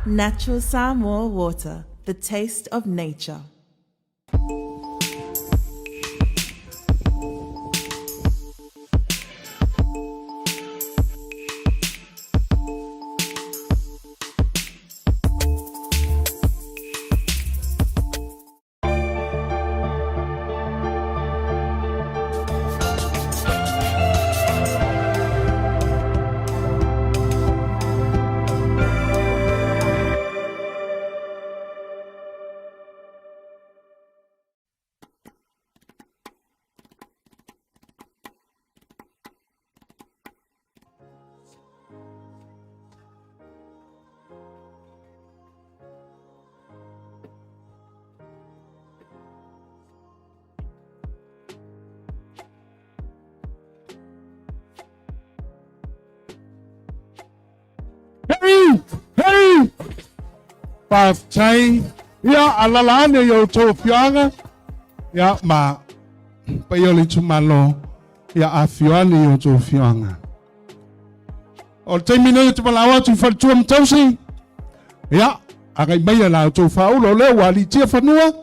Natural Samoa water, the taste of nature. Hey! Pastai, ya alalane yo tofianga, ya ma payoli tumalo, ya afiani yo tofianga. O termino yo tumalawa tu fatuam tausi, ya agai maya la tu faulo le wali tia fanua,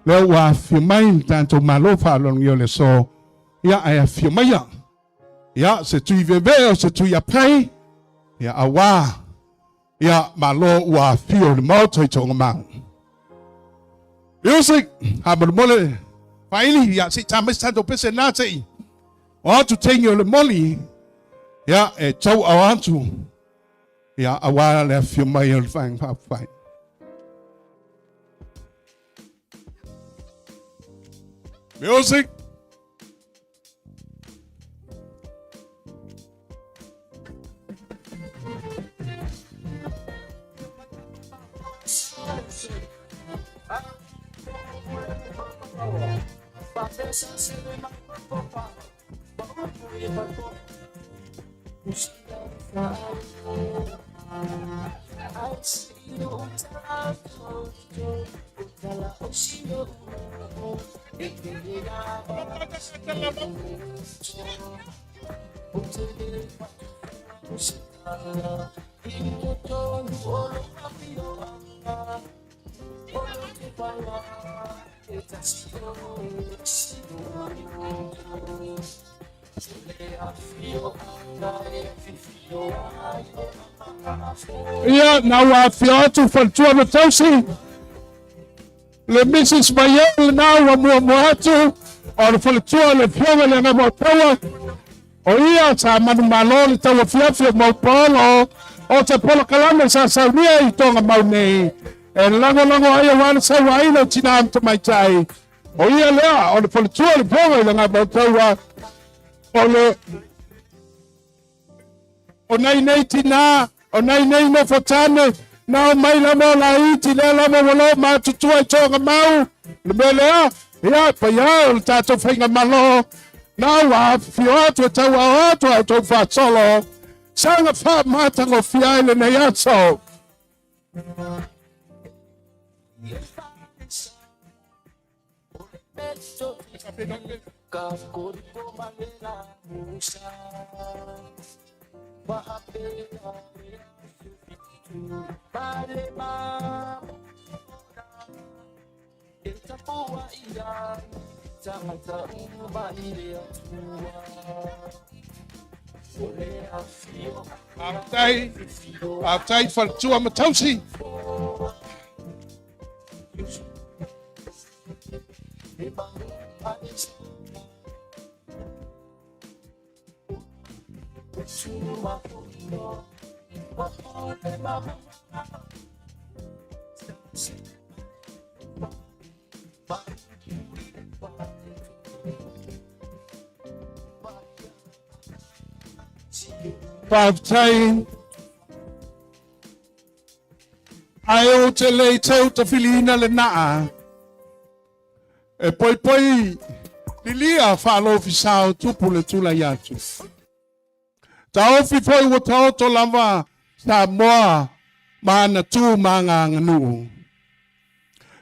le wa fiumain tanto malo falon yo le so, ya aya fiumaya, ya se tu veve se tu ya pay, ya awa. Ya malo wa fio le mau toi tonga mau. Music habar mole. Finally ya si tamis tanto pese nate. Want to take you le moli. Ya chau awantu. Ya awala le fio mai le fang pa fine. Music. Yeah, now I feel to for 200,000. Le Mrs. Mayel now Moatu or for 200 people and about power. Oh, yes, I'm on my lord. Tell a few more Polo or to Polo Calamus as I really talk about me. And long, I want to say, I know Chinam to my tie. Oh, yeah, or for 200 people and about power. O 980 na, o 980 no fotane, na o mai la mo la iti le la mo lo ma tutua chonga mau, le mele ya pa ya o tato fenga malo, na wa fio to tawa to to fa solo, sanga fa mata ngo fia le na ya so. After for two amatosi. Pavtain Ayo te le tau ta filina le naa e poi lilia falo fisao tupu le tula yatu ta ofi poi wata to lava sa moa mana tu manga nganu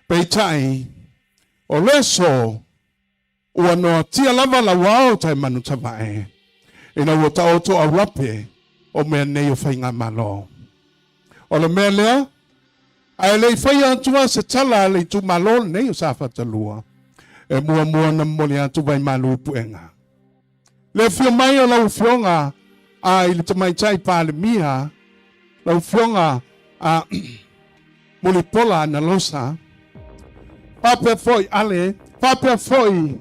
peitai o leso ua no tia lava la wao tai manu tamae ina wata o to aurape o mea nei o whainga malo. O le mea lea, ai le fai tua se tala le tu malo nei sa fatalua e mua na mole atu vai malu puenga le fio mai o lau fionga ai le tamai chai pale mia lau fionga a mole pola na losa pape foi ale pape foi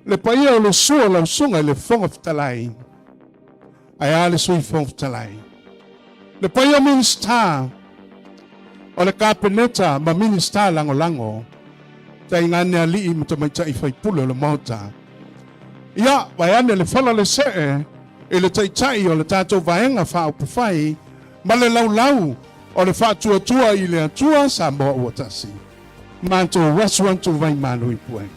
le pai o le sua lau sunga le fonga fitalai ai ale sui fonga fitalai le pai o minsta o le kapeneta ma minsta lango tai ngane ali mo tamai chai fai pulo le mota ia vai ane le fala le se e le tai o le tatou vaenga fa o fai ma le lau o le fa tua i le atua sa mo o tasi manto restaurant tu vai manu i puai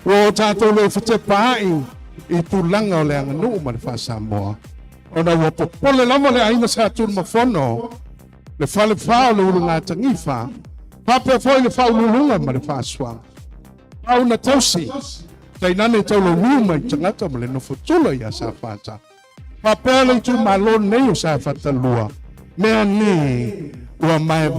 o tatou le fete pai i tulanga o le anganu ma le fa sa mo ona wo popole lama le aina sa tu ma fono le fale fa o le urunga tangifa pape foi le fa ulunga ma le fa swa au na tausi tai nane tau lo ruma i tangata ma le no fotula ia sa fata pape le tu malon nei o sa fata lua mea ne ua mai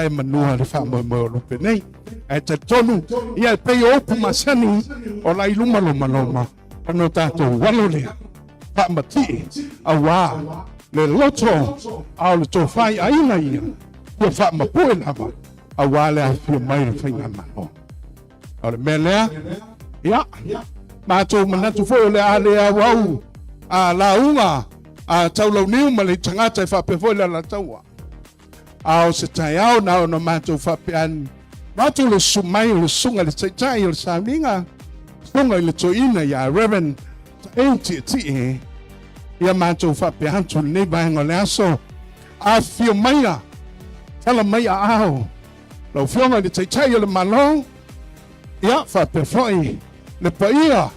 manua le fa mo lo penei e te tonu ia pe opu masani o la iluma loma ano tato walo le pa mati awa le loto au le tofai aina ia ua fa mapue lava awa le afio mai le whainga mano o le melea ia matou manatu foi o le ale awau a launga a taulau niu ma le tangata e whape foi la taua ao se tai au na o no matou whape an matou le sumai o le sunga le tai o le sauninga sunga i le toina ia Reverend Enti ti ia matou whape antu le nei vaenga le aso a fio maia tala maia ao lau fionga le tai o le malong ia whape foi le paia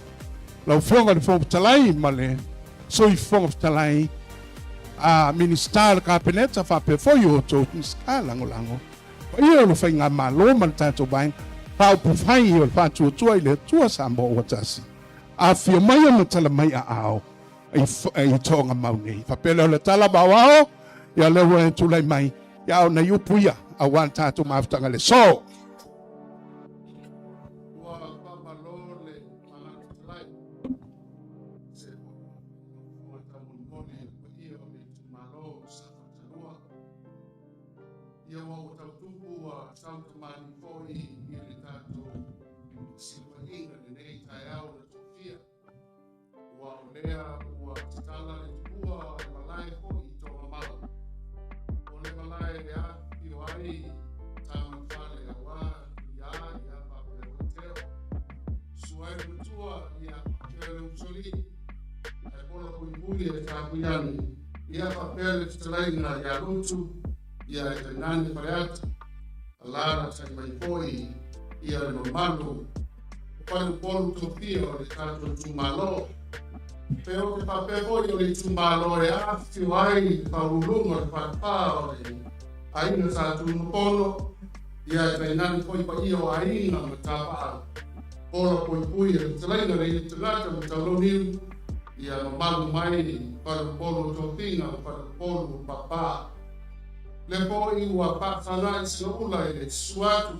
lau fionga le fōptalai ma le soi fōptalai a minister le kapeneta whape foi o tō niska lango paia le whainga malo ma le tātou bain pau pufai o le whātua i le tua sa mo o tasi a fio mai o tala mai a ao i tōnga maunei whapele o le tala bawao ia le ua tulai mai ia o na iupuia a wan tātou maafutanga le so ia papel telaina ya lutu ia tenani pariat alara sai mai foi ia no malu para polu tofio de tanto tumalo pero que papel foi o tumalo e a fiwai paulungo papao ai no sa tu polo ia tenani foi pa io ai na tapa polo pui telaina le telaina taloni ia no malu mai para polo topinga para polo papa le po i ua pasana i sula i suatu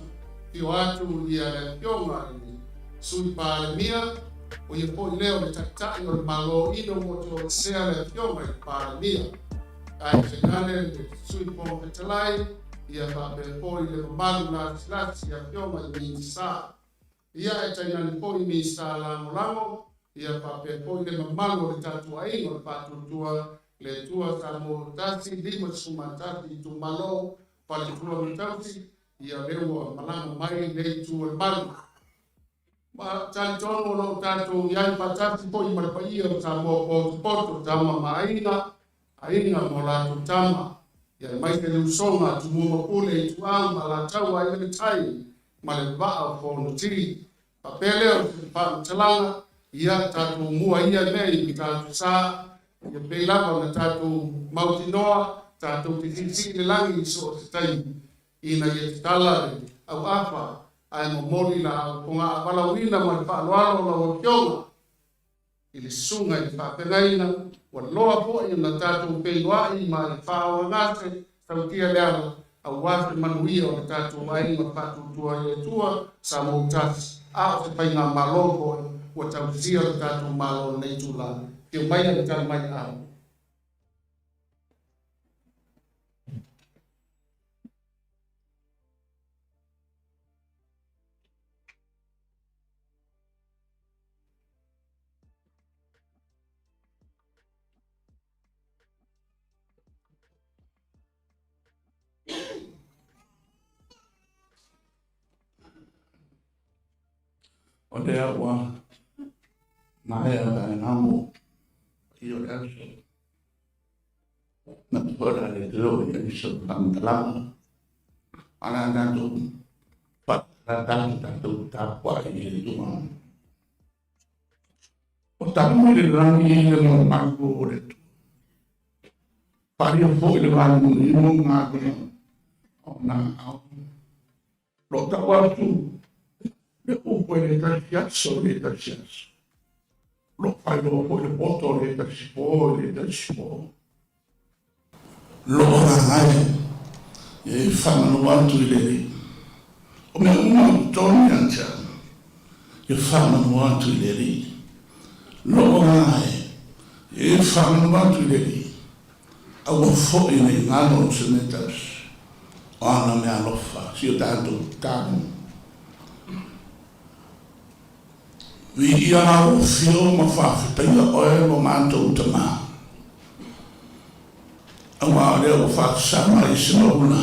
i atu ia le pionga i sui palemia o ia po i leo le taktai o le malo ino mo to sea le pionga i palemia ai te nane le sui po petalai ia pape po i le malu na slats ia pionga i minsa ia e te nane po i minsa lango ia pape po le mamalo le tatua ingo le patutua le tua tamo tasi lima sumatati tu malo pale tua mitati ia lewa malanga mai le tua le malu ma tantono lo tatu yai patati po i malpaia tamo poto tama maina aina mola tama ia mai ke le usonga tu mo pule tu ama la tawa ia tai male ba fo no tiri papele o pa talanga ia tatu mua ia nei ki tatu sa ia pelava na tatu mautinoa tatu tisi le langi so tai ina ia tala au apa ai mo moli la ponga palawina ma fa loalo la kionga ili sunga i fa penaina wa loa po ina tatu pelwa i ma fa ngate tau tia le au wafi manuia o tatu mai ma patu tua e tua sa mo tas a se pai ngā maloko o tausia o tatu malo nei tula ke mai a tala mai au. O te awa, mai a kai ngamo, i o aso. Na pura le tiro i iso pantalama. Ana natu, patatan tatu tapwa i le tuma. O tamu le rangi i le mo mangu o le tu. Pari o po i le rangi i mo ngāku o nā au. Lo tawa tu, le upo le tasiaso le tasiaso. Lo fai lo po le poto le tasipo le tasipo. Lo rangai e whamanu atu i le ri. O me uma toni antia e whamanu atu i le ri. Lo rangai e whamanu atu i le ri. Awa fo i nei ngano o se metas. O ana me alofa, si o tātou tānu. Vi ia o fio ma whawhitaia oe mo mātou tama. Awa leo whakasama i sinona.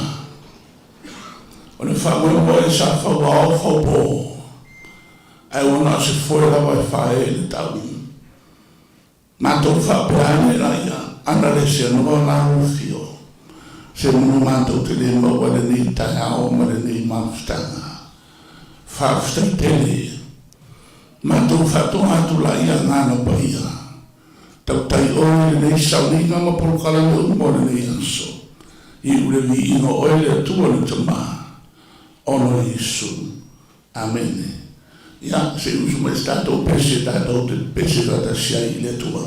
O ne whamoe e sa whawao whaupo. Ai ona se fwoi lawa e whae le tau. Mātou whapeane raia, ana le se anoa lao fio. Se munu mātou te le maua le ni tai ao ma le ni mawhitanga. Whawhitai tele. Mātou whatoa atu la ia ngāna paia. Tau tai oe le sauringa ma porukala le umo le nei anso. I ule vi ino oe le atua le tama. Ono Yesu. Amen. Ia, se usu mai stato pese tato te pese rata sia i le tua.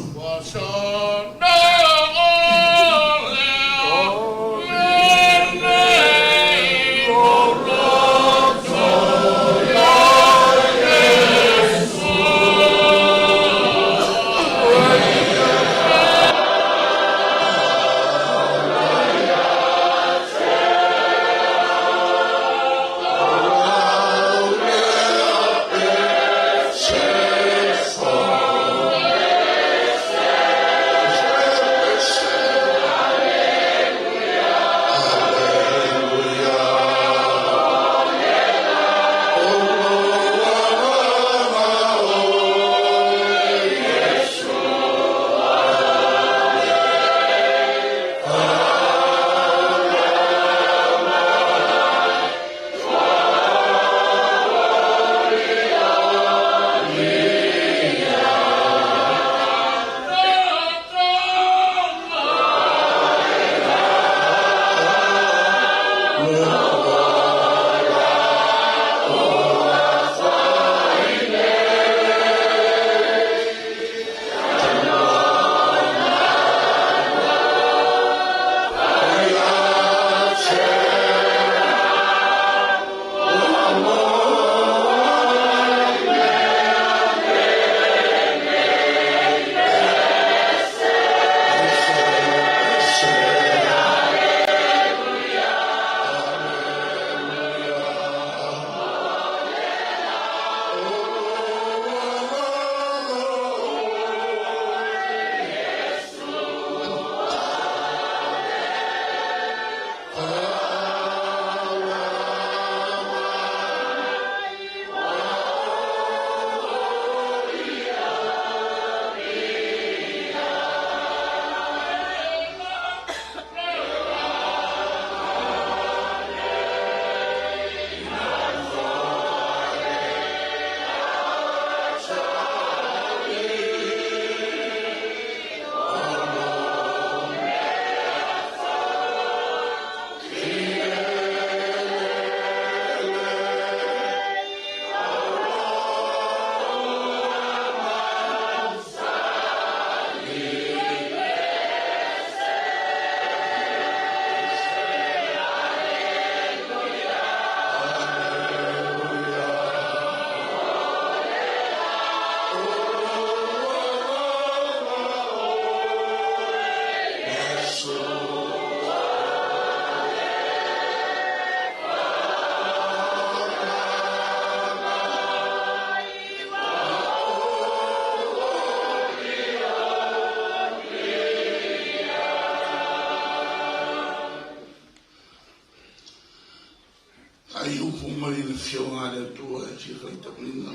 fionga le tua e si kai tamina.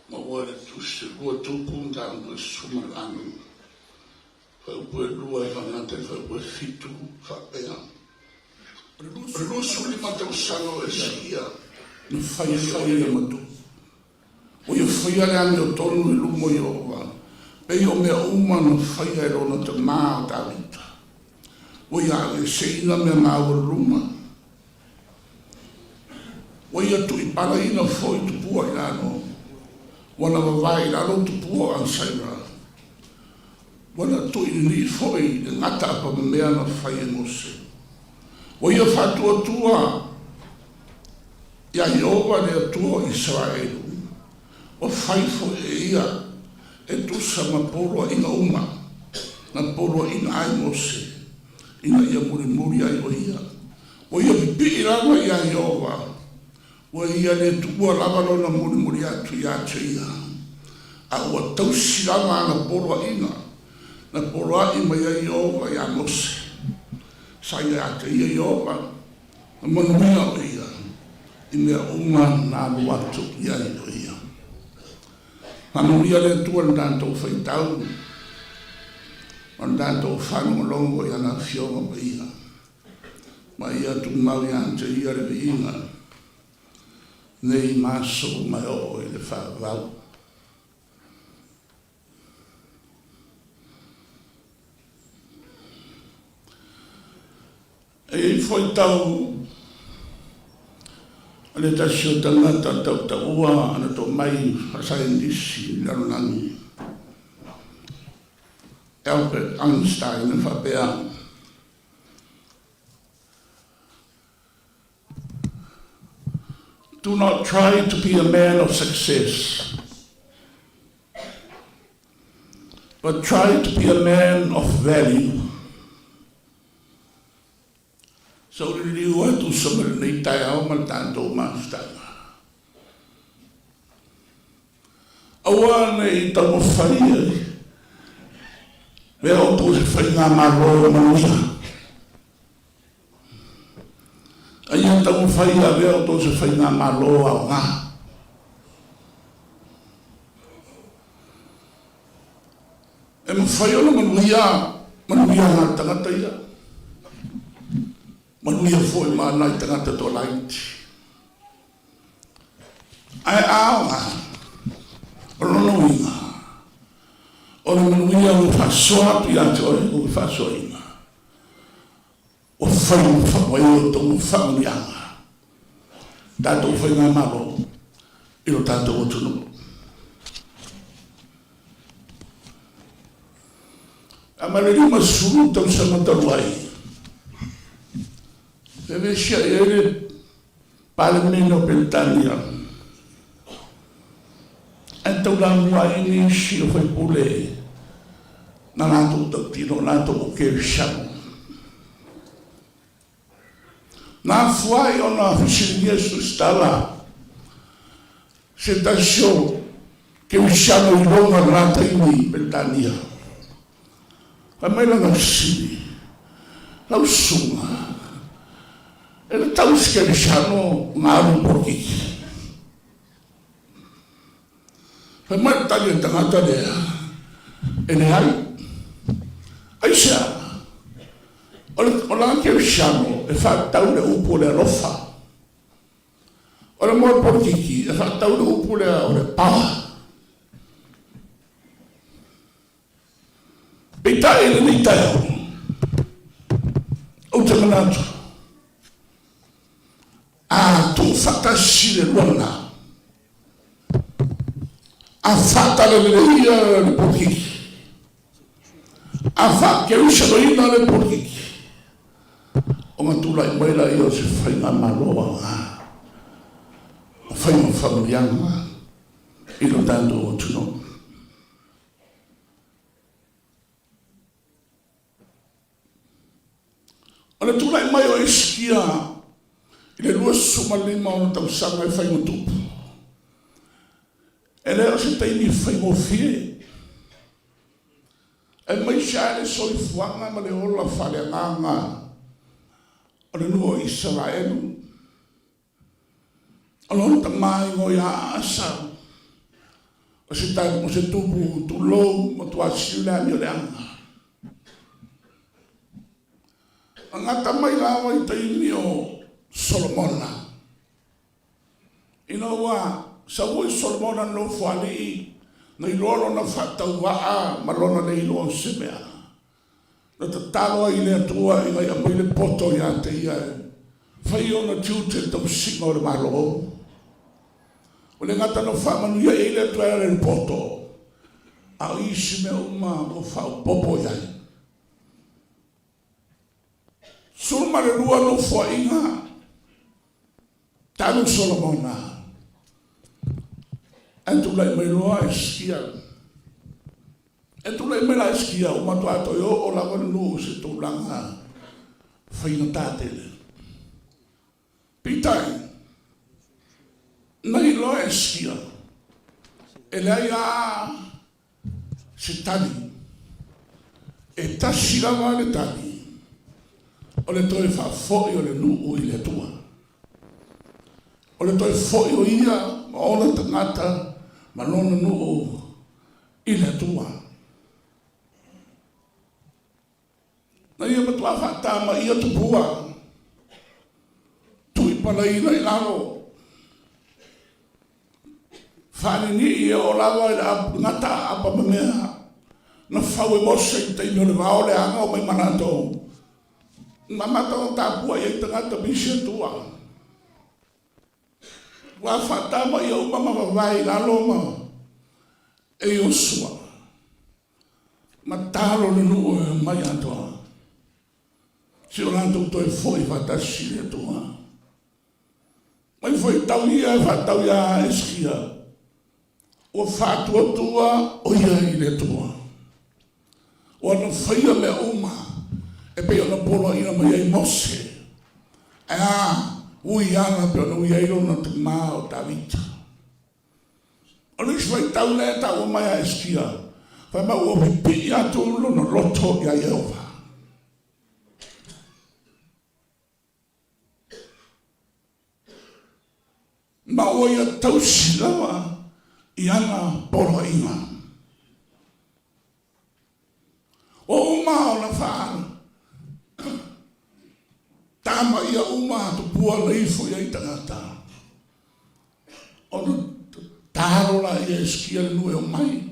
Ma wale tu se lua tupu ta mo sumalanu. Fa ue lua e fanate fa ue fitu fa pea. Lu suli mata usano e sia. Ni fai e matu. O ia fai ale ame o tonu e lumo i ova. Pe o mea uma no fai e rona te maa ta vita. O ia ale se ina mea maa o luma. O ia tu i para ina foi tu pua i ano. Wana wawai lalo tu pua an saira. Wana tu i ni foi e ngata apa mea na fai e mose. O ia fatua tua ia Iova le atua Israelu. O fai fo e ia e tu sama polo ina uma. Na polo ina ai mose. Ina ia muri ai o ia. O ia pipi rawa ia Iova. O ia le tua lava na muri atu ia ia. A ua tausi lava na polo ina. Na polo ina ia Iova ia mose. Sai ate ia Iova. Na manuia o ia. I mea uma na luatu ia o ia. Manuia le tua ndantou whaitau. Ndantou whanua longo ia na fionga pa ia. Ma ia tu mau ia ante ia le inga. Nei maso mai o le whawau. E foi tau ale tasio tangata tau taua ana to mai asai ndisi lalunani. Albert Einstein e whapea. Do not try to be a man of success, but try to be a man of value. So liu atu samar nei tai au mal tanto mastanga. Awa nei tamo faia. Veo tu se fai nga maro manuia. Aia tamo faia veo tu se fai nga maro au nga. E ma fai ono manuia nga tangata ia. Manuia foi mana i tangata to laiti. Ai aonga. Rono inga. Ora manuia o fasoa pi ante ore o fasoa inga. O fai o fai o tomo familianga. Tato foi nga malo. E o tato o tunu. A maneira uma suru tão chamando luai. Deve ser para o menino Pentania. Então lá no início foi por aí. Na nato do tiro, nato o que chamo. Na foi ou na Jesus está lá. Se achou que o chamo o longo nata em Pentania. A melhor não se não suma. Ele está esquerchando um pouquinho. Foi mais tarde da Natália. Ele aí já. Olha que eu chamo, é fatal de um por rofa. Olha mais pouquinho, é fatal de um por pau. Então ele nem está. O terminato. Ah, tu fata shire lona. A fata leveria le porqui. A fata que eu chamo ina le porqui. O matula i maila io se fai na maloa. Fai uma familianga. E não dando o tuno. Olha tu lá i mai o esquia. Ele lua suma lima o tau sanga e fai o tupu. Ele era se tem ni fai o fie. E mai xale so i fuanga ma le ola fale nganga. Ole lua Israelu. Alon tamai ngo ya asa. O se tai mo se tupu tu lo mo tu asila mi leanga. Anga tamai lawa i tai mi o Solomona. Ina wa sa wo Solomona no fali na ilolo na fatau wa malona le ilo semea. Na tatalo i le tua i ngai amai le poto ya te ia. Fai ona tiute tau singa o le malo. O le ngata no whamanu ia e le tua le poto. A isi me uma o whao popo iai. Sulma le rua no fua inga. Tanu Solomona. Entu lai mai loa eskia. Entu lai mai la eskia. O matua ato yo o la wanu no se tau langa. Whaina tātele. Pitai. Nai loa eskia. E lei a se tani. E tasirawa le tani. O le toi fa foi o le nuu i le tua. O le toi foi o ia, ma o le tangata, ma lona nuu i le tua. Na ia matua whata ma ia tupua. Tui pala ina i lalo. Whani ni ia o lawa i la ngata apa mamea. Na whau e mose i te ino le wao le anga o mai manatou. Mamata ta pua e tangata bise tua. Wa fatama ia uma vai la loma. E Yosua. Matalo le nu mai atoa. Si orando to e foi fatasi le tua. Mai foi tau ia fatau ia eskia. O fatu tua o ia i le tua. O no faia me uma. E pe ona polo ina mai ai mose. Ui ana pe ona ui airo na te maa o tawita. Ona iswai tau le tau o mai a eskia. Whai ma ua pipi atu ulo na loto ia Yehova. Ma ua ia tau silawa i ana polo ina. O uma o na whaana. Tama ia uma tu pua na ifo ia i tangata. O tu taro la ia eskia le nue o mai.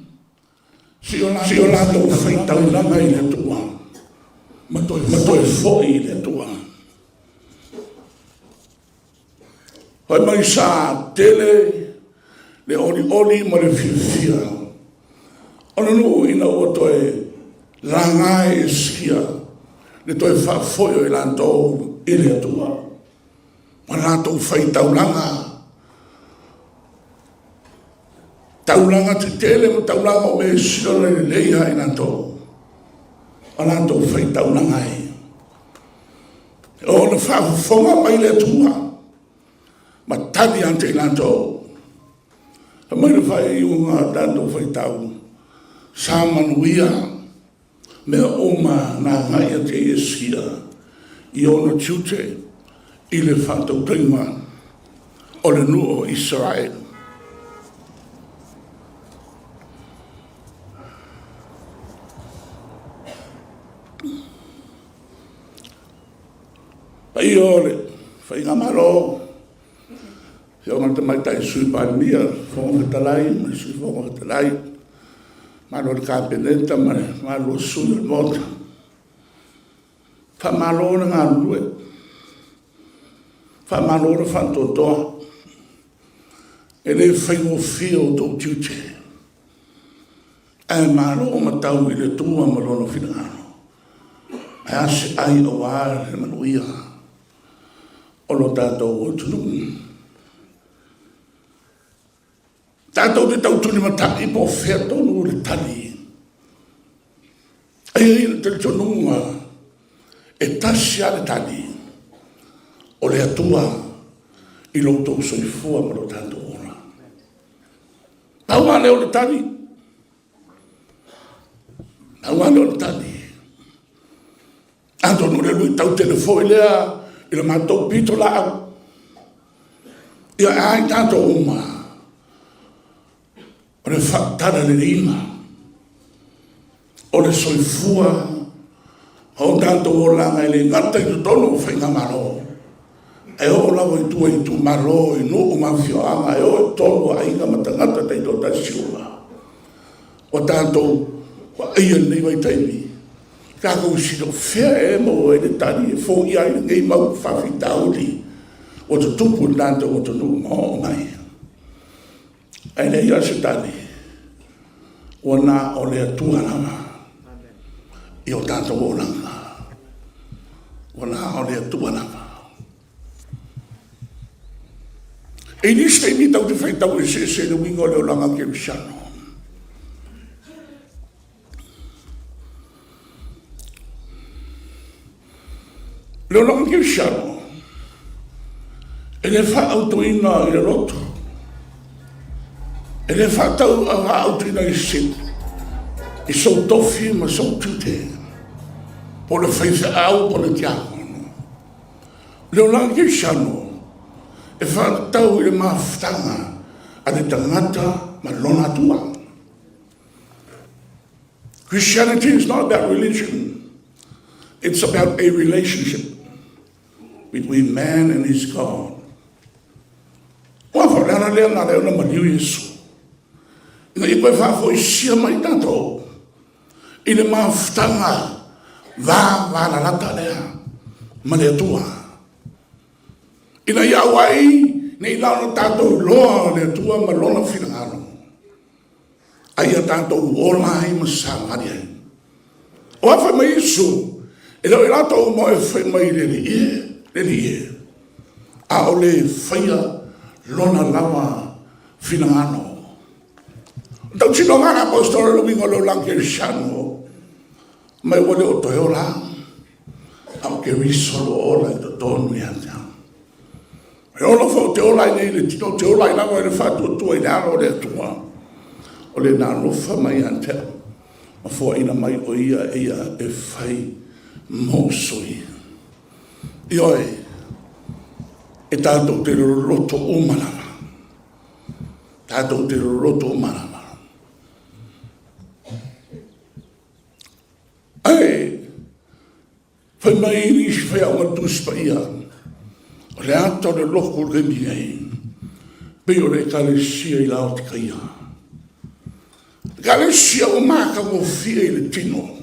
Si o la tau whaitau langa i le tua. Ma toi foi i le tua. Hoi mai sa tele le oli ma le fiafia. Ono nu ina o toi langa eskia. Le toi fa foi o lantou i le tua. Ma lantou fai taulanga. Taulanga te tele mo taulanga o me silo le leia i lantou. O lantou fai taulanga i. O le fa fonga mai le tua. Ma tani ante i lantou. A mai le fai unga lantou fai tau. Sa manuia. Mea oma na ngai a te eskia i ona tiute i le whātau taima o le nua o Israel. Pai ole, whai ngamaro, se o ngata mai tai sui pānia, whonga talai, mai sui whonga talai, malo le kapeneta, malo sui le mota. Fa malo na ngā lue. Fa malo na whantotoa. E le whaingo fio tō tiute. E malo o matau i le tua malo no whingano. E ase ai o wāre manuia. O lo tātou o tunungu. Tātou te tautuni mataki po whea tonu le tani. Ai te tununga. E tasi ale tani. O le atua i loto soifua ma lo tātou ora. Tau ale o le tani. Tau ale o le tani. Anto no le lui tau telefoi lea i le mātou pito lao. Ia ai tātou uma. O le whaktara le rima. O le soifua. O tātou o langa i le ngata i tu tono o whainga maro. E o lawa i tu maro i no o mawhioanga. E o tono a inga matangata tei to ta siua. O tātou wa ia nei vai taimi. Kako sino fea e mo e le tani e fo ia i ngei mau whawhitau li. O te tupu nanta o te nuu mo mai. Ai nei ase tani. O nā o le atua nama. I o tanta o langa. O nā o le atua nama. E niste ni tau te whaitau e se le wingo le o langa ke visano. Le o langa ke visano. E le whaautuina i le roto. E le whaautuina i sit. I so tofi ma so tute. Po le whaisa au po le tiakono. Le o langa ki shano. E whaatau i le maftanga. A le tangata ma lona tua. Christianity is not about religion. It's about a relationship between man and his God. Wa whareana lea nga leo na mariu Yesu. Ina i koe whafo i sia mai tato. I le maftanga vāna rata lea. Ma lea tua. Ina i awai nei launa tato loa lea tua ma lona whingano. Aia tato ola i masangari ai. O awha mai Yesu. E lau i rato mo e whai mai le ie. A o le whaia lona lama finangano. Tau tino ngana apostolo lumingo lo langke shano. Mai wale o toeola. Au ke risolo ola i to tonu i anta. E ola fo teola i nei le tino teola i lama i le fatu tua i naro le tua. O le naro fa mai anta. Ma fo ina mai o ia e fai mosoi. Ioi. E tātou te roto o manama. Tātou te roto o manama. Ai, whai mai ni si whai awa tuspa ia. O le ato le loko le mi ai. Pe o le kalesia i lao te kaia. Kalesia o maka o fia i le tino.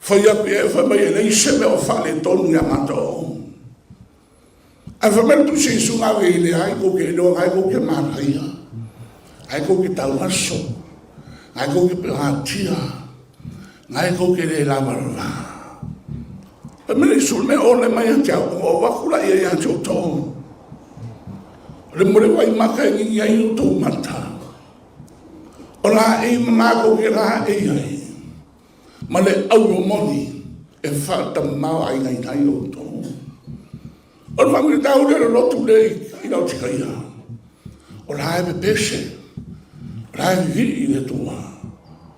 Whai api e whai mai e nei seme o whale tonu ia matao. Ai whamere tu se sunga we ile ai ko ke no ai ko ke maraia. Ai ko ke tauaso. Ai ko ke pehatia. Ai ko ke le lamarva. Pamele sul me ole mai atia o wakula ia ia to. Le mole wai maka ngi ai to mata. Ola e ma ko ke la e ai. Male au moni e falta ma ai ngai o to. O whangu tau le rotu nei i nau tika ia. O la me peshe. O la e hiri i le tua.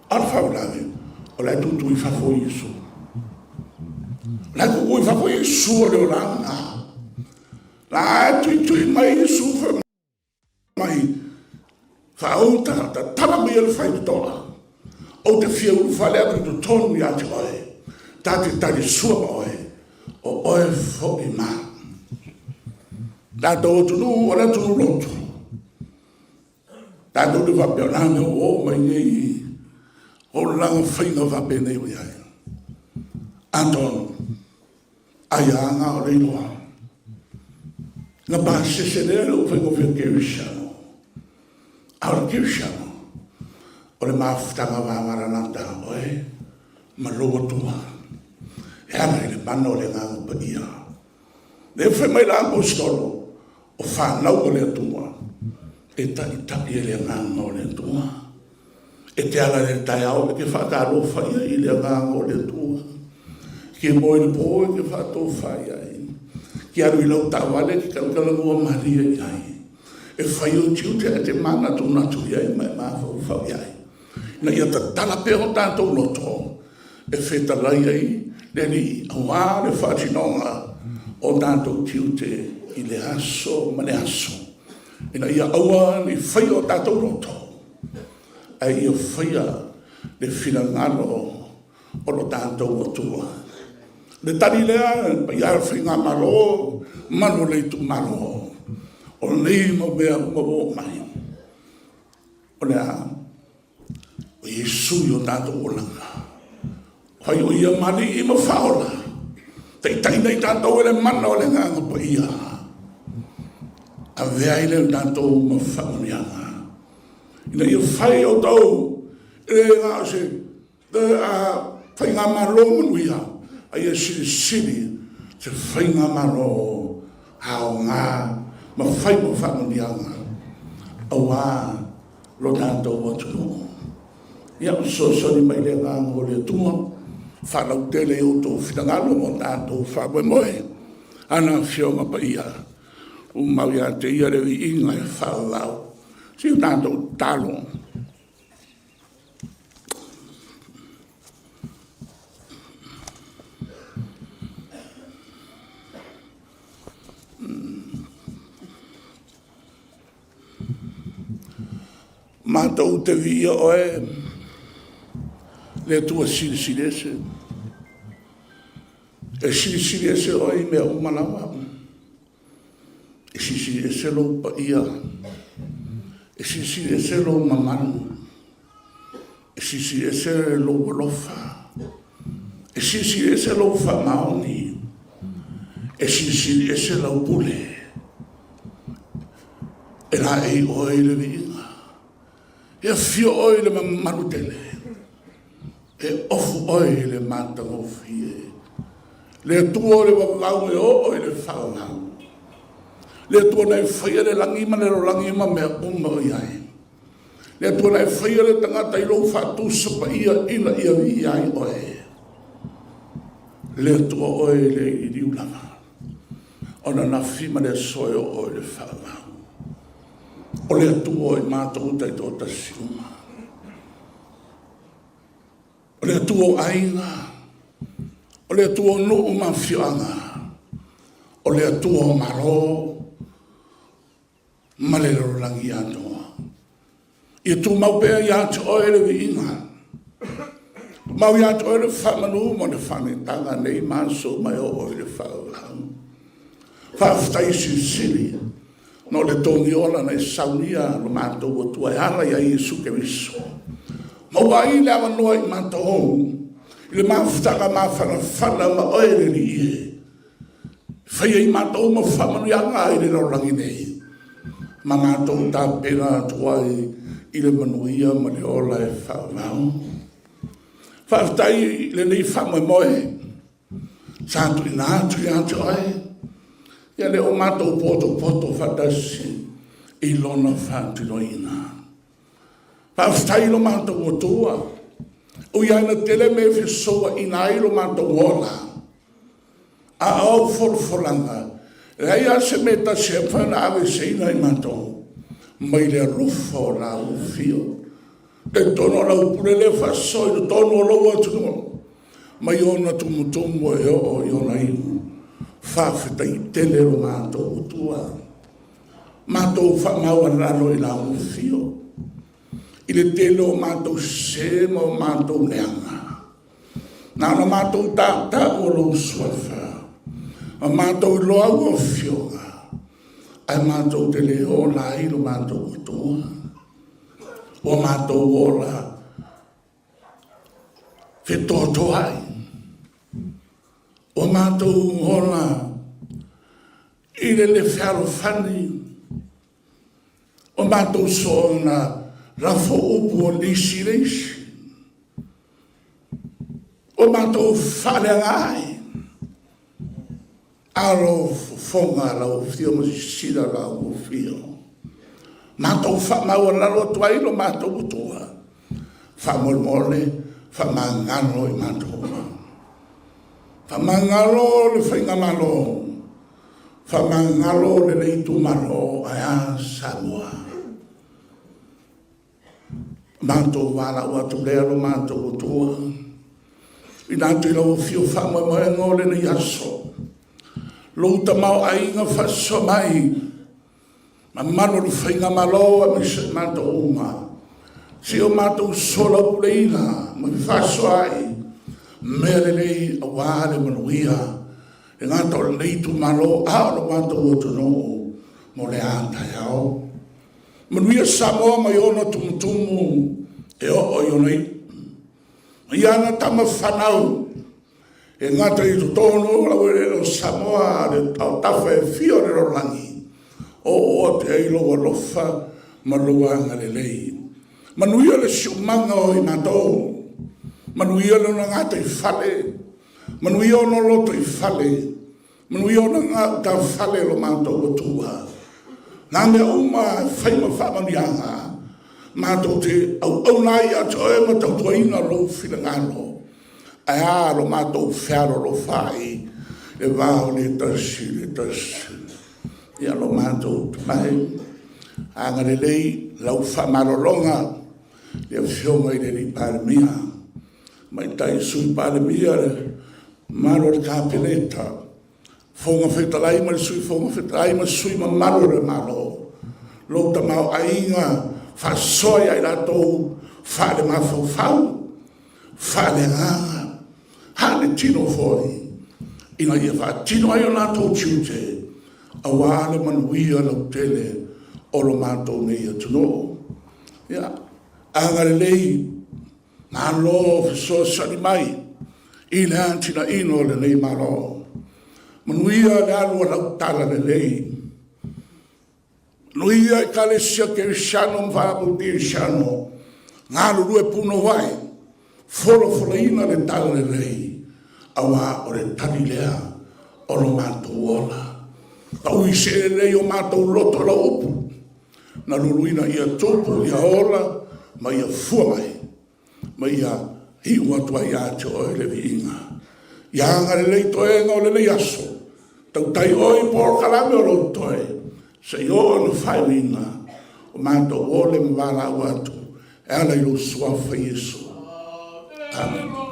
Alfa o la me. O la e tutu i whafo Yesu. La e kuku i whafo Yesu o le o langa. La e tui mai Yesu wha mai. Whaouta ta tala mai ele whai toa. O te fia uru whale api tu tonu i ati oe. Ta te tari sua ma oe. O oe fo i maa. Tātou tunu, ora tunu rotu. Tātou te whapea nāme o mai nei. O langa whainga whapea nei o iai. Anton, ai anga o reiloa. Nga pāse se lea lo whainga whia kewisano. Aura kewisano. O le mawhtanga wāngara nata oe. Ma loa tua. E ana i le mana o le ngāngu pa ia. Le whai mai la apostolo. O whanau o le atua. E tai le nganga o le atua. E te ala le tai au ke whakaro whaia i le nganga o le atua. Ke moi le po ke whato whaia i. Ki aru i lau tawale ki kalkalangua Maria i ai. E whai o tiu te te mana tu natu i ai mai mawhau whau i ai. Na ia ta tala peho tātou loto. E wheta lai ai. Le ni awa le whatinonga o tātou tiu te i le aso ma le aso. Ina ia aua ni whai o tātou roto. Ai ia whaia le whilangalo o lo tātou atua. Le tari lea, pa ia whai ngā malo, mano le tu malo. O nei mo bea umawo mai. O lea, o Yesu i o tātou o langa. Whai o ia mali i ma whaola. Tei nei tātou ele mana o le nganga pa ia. A vea i le tātou ma whaonianga. Ina ia whai o tau, e ngā se, whai ngā malo manuia, a ia siri, se whai ngā malo, hao ngā, ma whai mo whaonianga. Awa, lo tātou atu. Ia so ni mai le ngā ngore tunga, whanau tele o tō whitangalo mo tātou whawe moe. Ana whionga pa ia, mau ia te ia rewi inga e whaulau. Si o tātou tālo. Mātou te via oe, le tua sirisilese. E sirisilese oe mea umanawa. E sirisilese lo pa ia. E sirisilese lo mamanu. E sirisilese lo walofa. E sirisilese lo whamaoni. E sirisilese lo pule. E la e oe le vinga. E fio oi le manutele. E ofu oi le mātango fie. Le tuo le wawau e o oi le whauhau. Le tuo nei whaia le langima le langima mea o iai. Le tuo nei whaia le tangata i lo whatu sapa ia ina ia vi iai oi. Le tuo oi le i riulanga. Ona na fima le soio oi le whauhau. O le atua i mātou tai tō tasiuma. O le atua ainga. O le atua no o mawhianga. O le atua o maro. Malero langi atoa. I tu mau pēr i atu oere vi inga. Mau i atu oere whamanu mo le whanetanga nei māso mai o oere whauhau. Whaftaisi sili. No le tongi ola na saunia lo mātou o tua e ala ia Iesu ke wiso. Mau ai le awa noa i mātou hou. I le mawhtaka mawhana ma oere ni ie. Whaia i mātou ma whamanu ianga i le rorangi nei. Ma mātou tā pena tuai i le manuia ma le ola e whawau. Whaftai le nei whamu e moe. Sātu i nātu i atu ai. Ia le o mātou poto whatasi i lona whātinoina. Whaftai lo mātou o tua. O iana tele me whisoa i nai lo mātou ola. A au forfolanga. Rai a se meta se whana awe seina i mātou. Mai le rufo la ufio. Te tono la upure le whasoi, te tono lo atu. Mai ona tumutumu e o iona imu. Whawhita i tele lo mātou utua. Mātou whamau analo i la uwhio. I le tele o mātou sema o mātou leanga. Nāna mātou tātā o lo suafa. A mātou loa o whionga. Ai mātou tele o la i lo mātou utua. O mātou o la whetoto ai. O mātou hola i le whiaro whani. O mātou soona rafo upu o lisi reisi. O mātou whale ngai. Aro whonga lau whio mo sira lau whio. Mātou whamau anaro tuai lo mātou utua. Whamolmole, whamangano i mātou. Whamangalo le whaingamalo. Whamangalo le leitu malo a Samoa. Mātou wala ua tu lea lo mātou utua. I nātu i lau whio whamoe moe ngole ni aso. lo ta mau ai nga fa so mai ma mano lu fainga malo a mi se mato uma si o mato sola puleina ma fa so ai merele a wale manuia e nga to le tu malo a lo mato o to no mo le anta yao manuia samo ma yo no tumtumu e o yo nei ia na tama fanau e ngata i to tono la wele Samoa de tafa fio de rolangi o te ai lo fa maluanga le lei manuia le shumanga o i mato manuia no ngata i fale manuia no loto i fale manuia no ngata fale lo mato o tua na me uma fai ma fa manianga mato te au nai a toe ma tau toina lo filangano ai lo mato ferro lo fai e va le tassi e lo mato mai angare lei la fa marolonga e fioma i di palmia mai tai sui palmia maro de capeletta fonga feta lai ma sui fonga feta lai ma sui ma maro de malo lo tamau ainga fa soia ila to fa de ma fa de hane tino foi ina ia fa tino ai ona to chute a wale manuia lo tele o lo mato nei to no ya angare lei na lo so sali mai ina antina ino le nei malo manuia le alu la tala le lei nuia kalesia ke shano va buti shano ngalu due puno vai folo ina le tala le lei awa o le tani lea o lo mato ola au i se lei o mato loto la upu na luluina ia tupu ia ola ma ia fua mai ia hiua tua ia te o le viinga ia anga le lei toenga o le lei aso tau tai oi por kalame o lo toe se yo no fai wina o mato ole mwala watu e ala ilo suafa Yesu amen.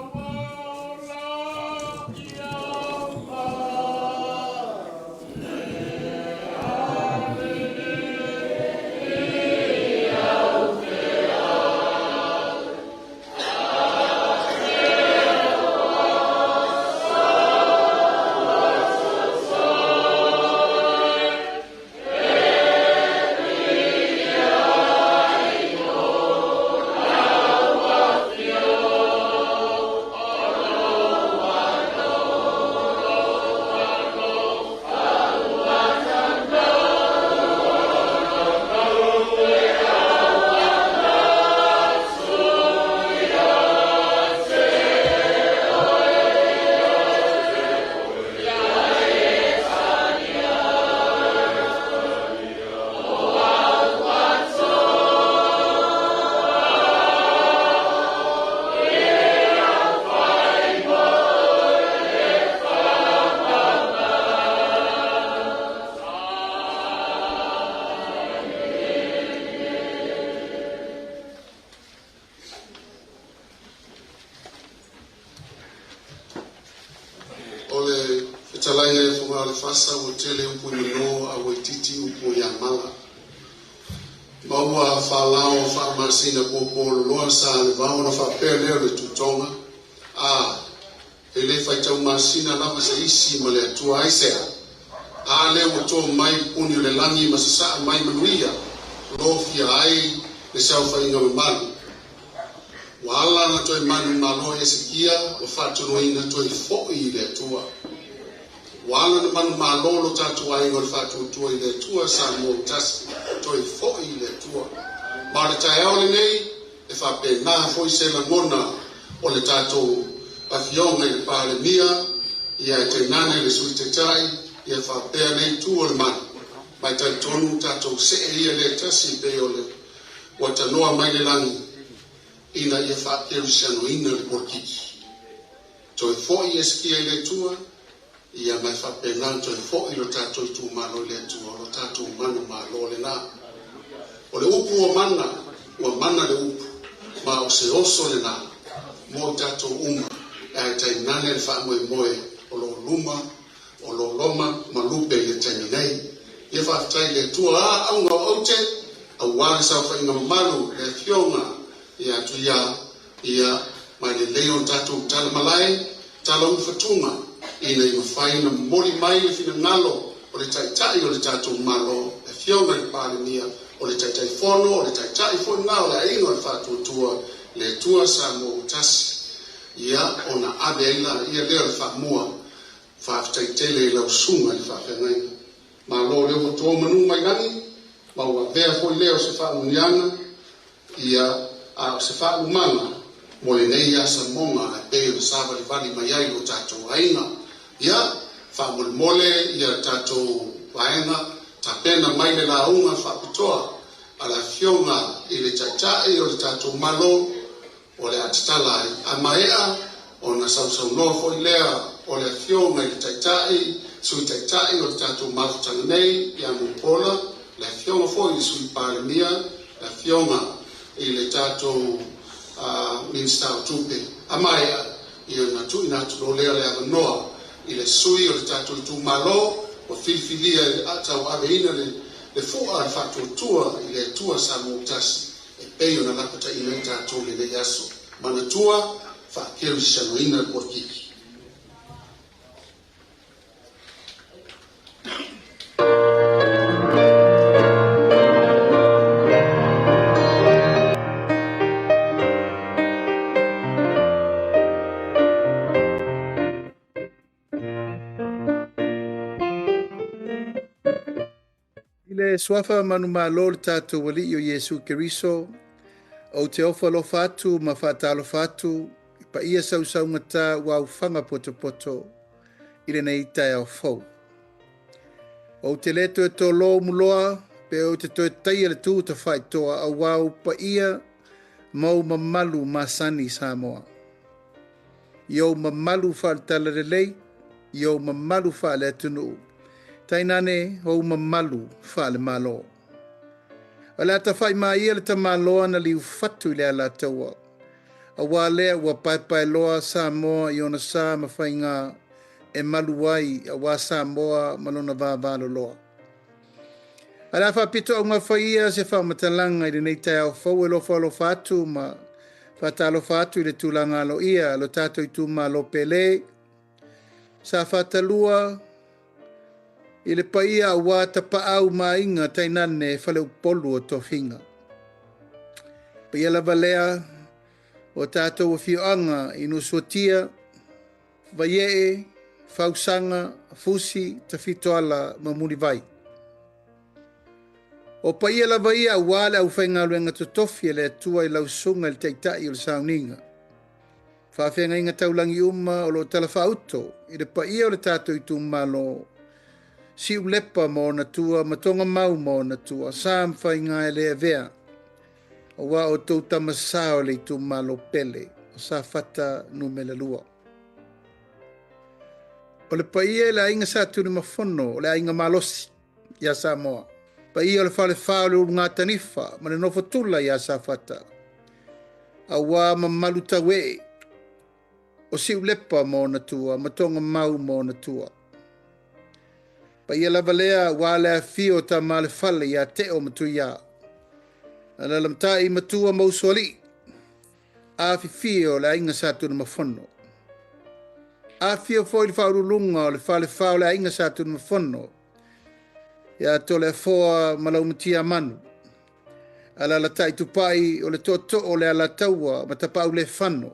Fasa hotele upo nino a Waititi upo Yamala. Baua falao farmasi na popo loa sa le vaona fa pele le tutonga. Ele fa tau masina na se isi male tua aisea. Le moto mai puni le langi masasa mai manuia. Lo fia ai le sau fa inga mali. Wala na toi manu malo esikia o fa tuno ina toi fo i le tua. Wala na manu malolo tatu ai ngol fatu tua i le tua sa mo tas toi fo i le tua. Mara tai au nei e fa pe na fo i se la ngona o le tatu a fionga i pale mia ia te nane le suite tai ia fa pe nei tua le man. Mai tai tonu tatu se ia le tasi pe o le wata noa mai le langi ina ia fa pe usano ina le porkiki. Toi fo i eskia i le tua ia mai fa penanto e fo i lo tato i tu malo le tu lo tato mano malo le na o le upu o mana le upu ma o se oso le na mo tato uma e tai nane le fa moe o lo luma o lo Roma malupe le tani nei ia fa trai le tua au nga ote au wale sa fa inga malu le fionga ia tu ia mai le leon tatu tala malai tala ufatunga ina ima faina mori mai le fina ngalo o le tai o le tatu malo le fionga le pale mia o le tai fono o le tai fono ngao le ingo le fatu tua le tua sa mo tasi ia ona abeila ia leo le fa mua fa tele la sunga le fa ngai ma lo le mo to manu mai ngani ma wa ve fo leo se fa uniana ia a se fa umanga mo le nei ya sa monga pe o sa va vali mai ai o tato aina ia fa mole ia tato aina ta pena mai le la unga fa pitoa ala fionga ile chacha o le tato malo o le atala a maea ona sau no fo lea o le fionga i taitai sui taitai o le tatu mafutanga nei ia mupola le fionga fo i sui palemia le fionga i le tatu minsta o tupe amaya i o natu lo lea le avanoa i le sui o le tatu tu malo o filfilia atau aveina le fua le fatu tua i le tua sa mutasi e peio na lapata i le tatu le yaso mana tua fa keu sanoina por kiki Ile swafa manuma lol tatu wali o Yesu Keriso o te ofa lo fatu ma fatalo fatu pa ia sau ngata wa ufanga poto ile nei tai o fo o te leto e to lo muloa pe o te to tai le tu te fai to a wa pa ia mau mamalu masani Samoa yo mamalu fa tala lei yo mamalu fa le tunu tainane ho mamalu fa le malo ala ta fai mai ele ta malo na li fatu le ala tawa awa le wa pai loa Samoa yona sa mafainga e maluai awa Samoa malona va loa ala fa pito nga faia se fa matalanga i nei tai au fo lo fatu ma fatalo fatu le tulanga lo ia lo tato i tu malo pele sa fatalua i le paia wa ta pa au mainga tainane fale upolu o tofinga. Paia la valea o tato o fioanga inu suatia, vayee, fausanga, fusi, ta fitoala mamuni vai. O paia la vaia wale au whainga luenga totofi le tua i lausunga il teitai o le sauninga. Whawhenga inga taulangi uma o lo talafa auto, i le paia o le tato i tu malo si ulepa mo na tua, matonga mau mo na tua, sam whainga e lea vea. O wa o tau tamasao le tu malo pele, o sa fata numele lua. O le paia le ainga sa tuni mafono, o le ainga malosi, ya Samoa. Paia o le fale fale o ngā tanifa, ma le nofo tula ya sa fata. A wa mamalu tawe, o si ulepa mo na tua, matonga mau mo na tua. Pa ia lava lea wale a fio ta male fale ia te o matu ia. Ana lamta i matua mausoli. A fi fio le ainga satu na mafono. A fio foi le faurulunga o le fale fao le ainga satu na mafono. Ia to le foa malaumatia manu. Ala la tai tupai o le toto o le ala taua matapau le fano.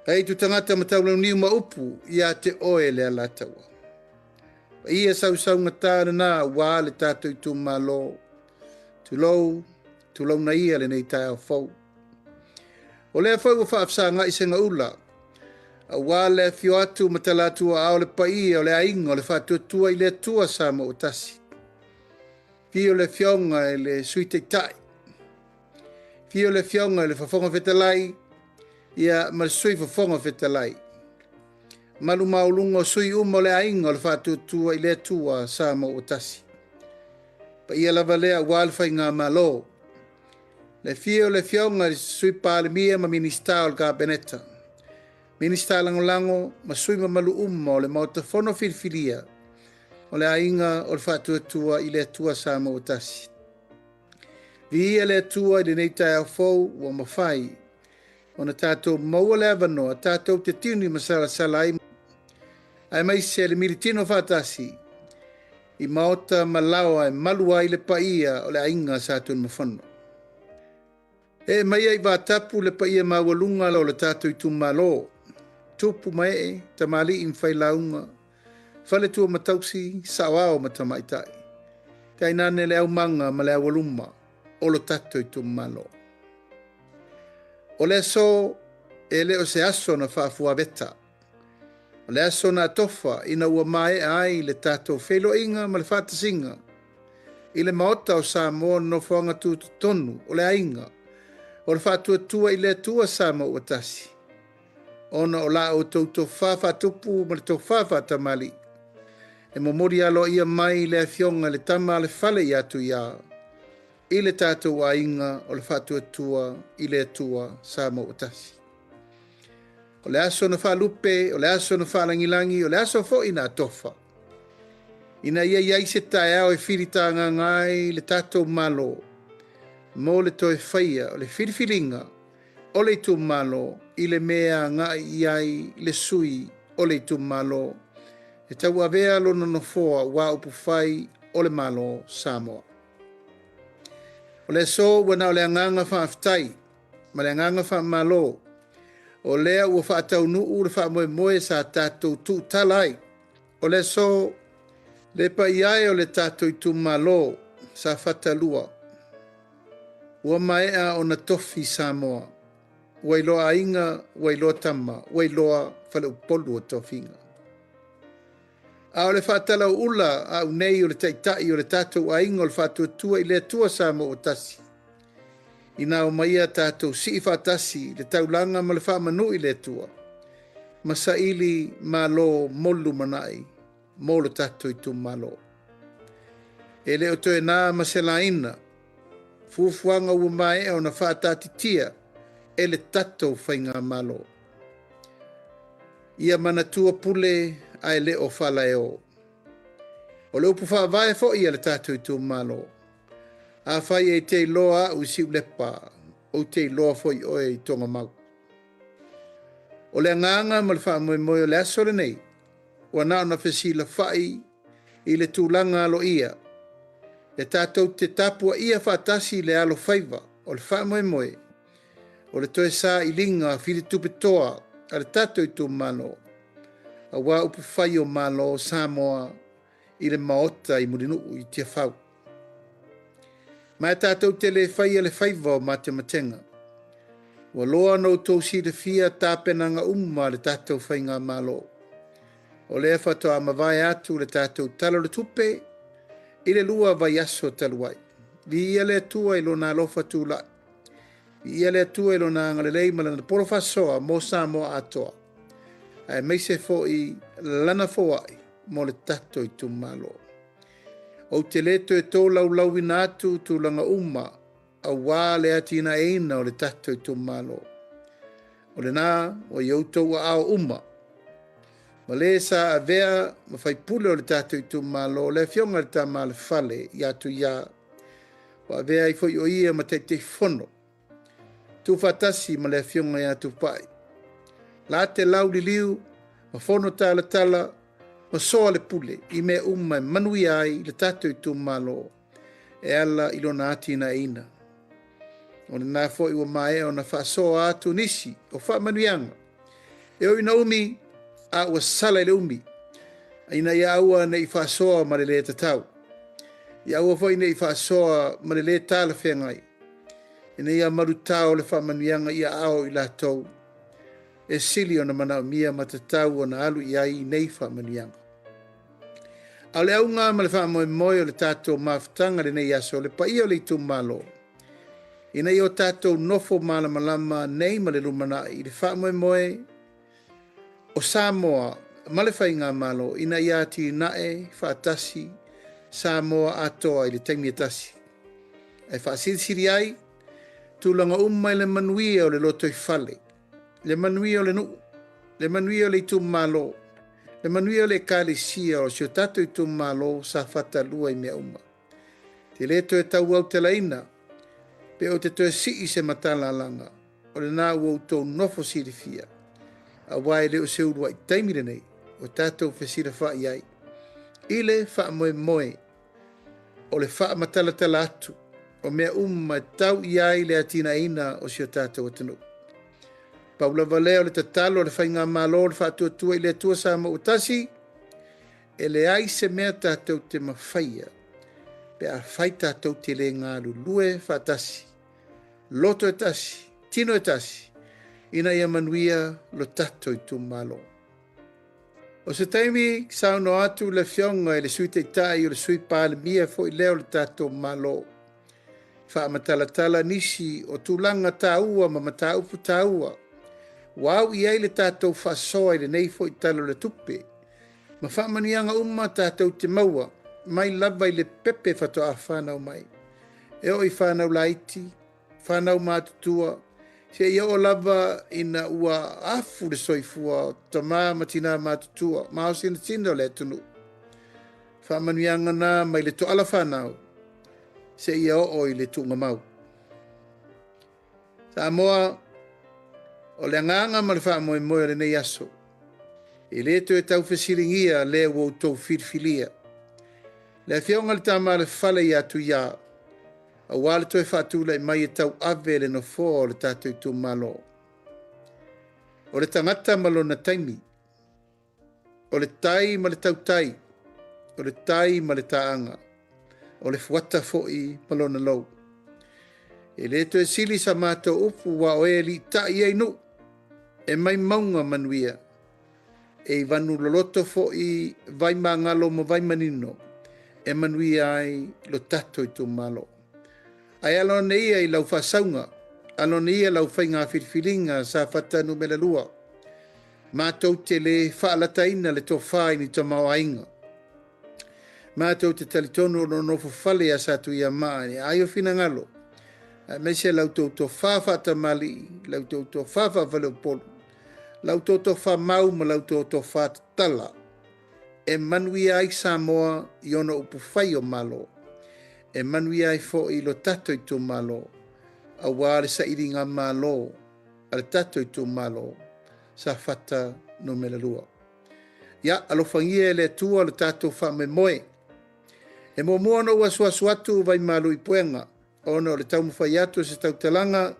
Hei tu tangata mataulau niu maupu ia te oe le ala taua. Ia sau ngata na wa le tato i tu malo. Tulou na ia le nei tai au fau. O le fau o whaafsa ngai se nga ula. A wa le fio atu matalatua au le pai o le ainga o le whatuatua i le tua sama o tasi. Fio le fionga e le suite tai. Fio le fionga e le whafonga whetalai. Ia ma le sui whafonga whetalai. Malu maulunga sui umo le ainga o le whatuatua i le tua sama o tasi. Pa ia lava lea walfai ngā malo. Le fio le fionga le sui pālemia ma minister o le kabineta. Minista lango masui mamalu o le mautafono filifilia o le ainga o le whaatuatua i le atua sa mautasi. Vi le atua i le nei tai au fau o mawhai o na tātou maua le avanoa, tātou te tini masala salai ai mai se le militino whaatasi i maota malawa e malua i le paia o le ainga sa tun mawhano. E mai ai vātapu le paia mawalunga lo le tātou i tumalo, tupu mai e tamali in whailaunga, whale tua matausi sawao matamaitai. Kai nane le au manga ma le awaluma o lo tātou i tumalo. O le so e le o se aso na whaafua veta. O le aso na tofa ina ua mai ai le tātou whelo inga ma le whātasinga. I le maota o Samoa no whanga tūtu tonu o le ainga. O le whātua tua i le tua Samoa ua tasi. Ona o la o tauto whawha tupu ma le tau whawha tamali. E momori alo ia mai le fionga le tama le whale i atu ia. I le tātou a inga o le whātua tua i le tua Samoa ua tasi. O le aso na whalupe, o le aso na whalangilangi, o le aso fo ina tofa. Ina ia iai se tae au e whiritanga ngai le tātou malo. Mo le toe whaia o le whiriwhiringa o le tu malo i le mea ngai iai le sui o le tu malo. E tau avea lo no foa wa upu whai o le malo Samoa. O le so wana o le anganga whaaftai, ma le anganga wha malo. O lea ua whaatau nuu le wha moe moe sa tātou tu talai. O le so le pa iai o le tātou i tu malo sa whatalua. Ua maea o na tofi Samoa. Ua iloa ainga, ua iloa tama, ua iloa whale upolu o tofinga. A o le whaatala ula a unei o le taitai o le tātou ainga o le whaatua tua i le tua Samoa o tasi. Ina o maia tātou si whaatasi le taulanga ma le whaamanu i le tua. Masaili malo molu manai, molo tātou i tu malo. E le o toe nā maselaina, fufuanga ua mai o na whaatatitia e le tātou whainga malo. Ia manatua pule ai le o whala e o. O le upu whaavae fo ia le tātou i tu malo. A whai e te loa u siu lepa, o te loa foi oe i tonga mau. O le nganga ma le wha moe moe o le asore nei, o nao na whesila whai i le tūlanga alo ia. Le tātou te tapua ia whaatasi le alo whaiva, o le wha moe moe. O le toe sā i linga whiri tupe toa, a le tātou i tū malo. A wā upu whai o malo Samoa i le maota i murinu i tia whau. Mai tātou te le whai le whaiva o matematenga. Wa loa no tō si le fia tāpenanga le tātou whai ngā malo. O le whatoa mawai atu le tātou talo le tupe, i le lua vai aso taluai. Vi ia le atua i lo nā lofa tūla. Vi ia le atua i lo nā ngalelei malana polo whasoa mo Samoa atoa. Ai meise fo i lana foai mo le tātou i tu malo. O te leto e tō lau lau ina atu tu langa a wā le atina eina o le tātou i tō malo. O le nā, o i autou a ao Ma le sa a vea, ma fai pule o le tātou i tō malo, le fionga le tā ma le fale i atu ia. O a vea i fai o ia ma te fono. Tu fatasi ma le fionga i atu pai. La te lau li liu, ma fono tala tala, ma soa le pule, i me e manui ai le tātou i tō malo, e ala i lona atina eina. O le nā fo i wa mai o na whaasoa atu nisi, o wha manuianga. E o ina umi, a ua sala i le umi, a ina ia aua ne i whaasoa ma le tatau. Ia aua fo i ne i whaasoa ma le tala whengai. Ina ia marutau le wha manuianga ia ao i la tau. E sili o na mana mia matatau o na alu i ai nei wha manuianga. A le aunga ma le wha moe moe o le tātou mawhtanga le nei aso, le pa ia o le tu malo. Ina i o tātou nofo malama nei ma le lumana i le wha moe moe o Samoa ma le whainga malo ina i ati nae whaatasi Samoa atoa i le taimiatasi. E whaasirisiri ai, tūlanga i le manuia o le loto i whale, le manuia o le nuu, le manuia o le tu malo, le manuia o le kalisia o sio tato i tu malo sa fata lua i mea uma. Te leto e tau au te laina, pe o te toe si se matala langa, o le nā ua utou nofo sirifia, a wai leo se urua i taimire nei, o tatou fesira wha i ai. Ile wha moe moe, o le wha matala tala atu, o mea tau i ai le atina ina o sio tatou atanu. Paula valeo le tatalo le whainga malo le wha tua i le tua sa ma utasi, e le ai se mea tatou te mawhaia, pe a whai tatou te le ngā lulue wha tasi, loto e tasi, tino e tasi, ina ia manuia lo tatou i tu malo. O se taimi sauno atu le fionga e le sui te tai o le sui pāle mia fo i leo le tatou malo. Wha matalatala nisi o tūlanga tāua ma mataupu tāua. Wau i ai le tatou whasoa i le nei fo i talo le tupe. Ma wha manianga tātou te maua, mai lava i le pepe whatoa whanau mai. E o i whanau laiti, whanau mātutua, se ia o lava ina ua afu le soifua ta mā matina mātutua, mā o sina tina le tunu. Whamanianga nā mai le to ala whanau, se ia o i le tunga mau. Sa moa, o le nganga ma le whamoe moe le nei aso. E le to e tau whesiringia le wau tau whirwhilia. Le whionga le tama le whale i atu ia, a wale toi whatula i mai e tau ave le no fō o le tātou i tū malo. O le tangata malo na taimi, o le tai ma le tau tai, o le tai ma le taanga, o le fuata fo'i malo na lau. E le to e sili sa mātou upu wa o e li ta i nu, e mai maunga manuia, e i vanu loloto fo'i vai mangalo mo vai manino, e manuia ai lo tato i tū malo. Ai alone ia i lau whasaunga, alone ia lau whainga whirwhiringa sa whatanu me le lua. Mātou te le whaalataina le tō whai ni tō mauainga. Mātou te talitonu no nofo whale a satu ia maa ni ai o whina ngalo. Me se lau tō whawhata mali, lau tō whawhawhale o polu, lau tō whamau ma lau tō whatala. E manui ai Samoa i ono upu whai o malo. E manui ai fo i lo tato i tō malo, a wāre sa iringa malo, a le tato i tō malo, sa whata no me la lua. Ia, alofangia le tua le tato whame moe. E mo mua no ua suatu vai malo i puenga, ono le tau mwhai atu se tau talanga,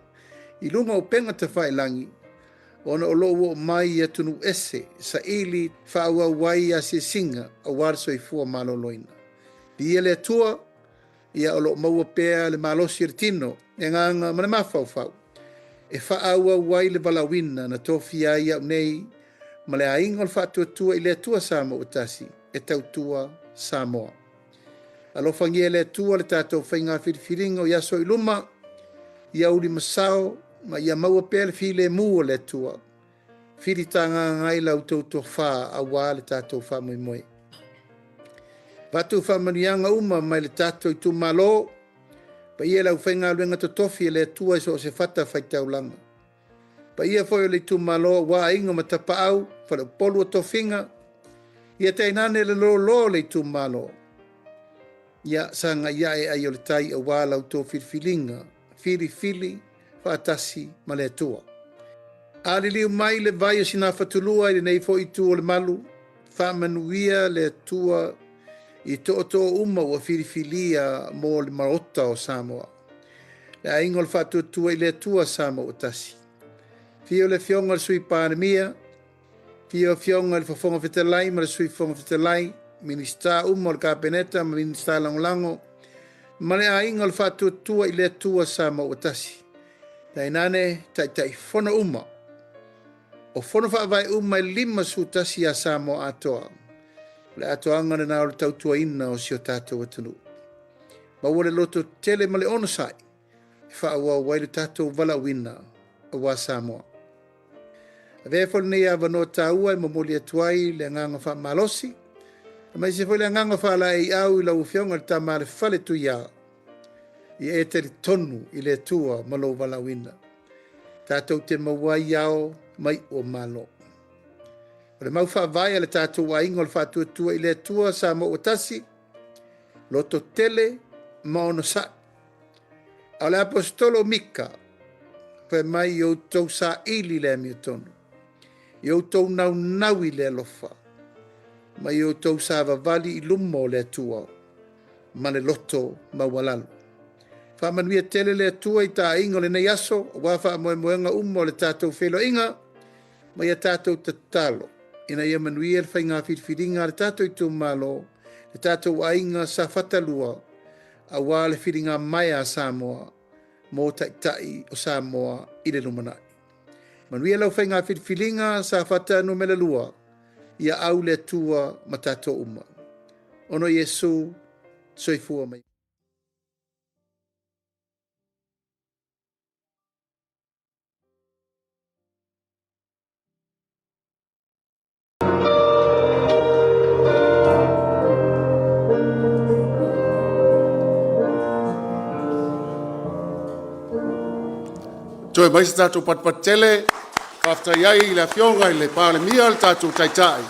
i lunga o penga te whai langi, ono o lo mai atu nu ese, sa ili whaua wai a se singa, a wāre so i fua malo loina. Ia le tua, ia o lo maua pea le malosi tino, e nganga mana mawhau. E whaaua wai le balawina na tofi ai au nei, ma le ainga o whaatua i le tua Samoa utasi, e tau tua Samoa. Alofangia le tua le tātou whainga whiriwhiringa o yaso i luma, ia uri masao, ma ia maua pea le while mua le tua. Whiritanga ngai lau tauto wha a wā le tātou wha moi moi. Vatu whamanianga uma mai le tātou i tū malo, pa ia lau whainga luenga to tofi le tua so se whata whaitau langa. Pa ia whoi le tū malo wā inga matapa au, whare polu o tofinga, ia teinane le lo le tū malo. Ia sanga ia e ai o le tai a wā lau tō whirwhilinga, whirifili, whaatasi ma le tua. Ali liu mai le vai o sina whatulua i le nei fo i tū o le malu, whamanuia le tua i to uma ua whirifilia mo le marota o Samoa. Le aingo le whatutua i le tua Samoa o tasi. Fio le fionga le sui pānemia, fio fionga le whafonga whitalai ma le sui whafonga whitalai, minista uma le kāpeneta ma minista langolango, ma le aingo le whatutua i le tua Samoa o tasi. Tainane tai whona uma. O whona whaavai uma i 5 su tasi a Samoa atoa. Le atoanga na o tautua ina o sio tātou atunu. Ma ua le loto tele ma le ono sai, whaua wai le tātou wala wina a wā Samoa. A vefol nei a wanoa tāua i mamoli atuai le nganga wha malosi, a mai se foi le nganga wha la i au i lau whionga le tā ma le whale tu ia, i e te tonu i le tua malo wala wina. Tātou te mawai au mai o malo. O le mau whaavai le tātou wainga o le whātua i le atua sa mo o tasi, loto tele ma ono sa. O le apostolo Mika, pe mai i outou sa ili le amiotonu. I outou nau i le alofa. Ma i outou sa vavali i lumo le atua, ma le loto maualalu. Whamanuia tele le atua i tā ingo le nei aso, wa wha moenga umo le tātou whelo inga, ma ia tātou tatalo. Ina ia manuia le whainga whiriwhiringa le tātou i tū malo, le tātou ainga sa whatalua, a wā le whiringa mai a Samoa, mō tai o Samoa i le lumanai. Manuia lau whainga whiriwhiringa sa whatanu me le lua, ia au le atua ma tātou uma. Ono Yesu, soifua mai. Toi mai sa tātou patpatele, kafta iai le fionga i le pāle mia le tātou taitai,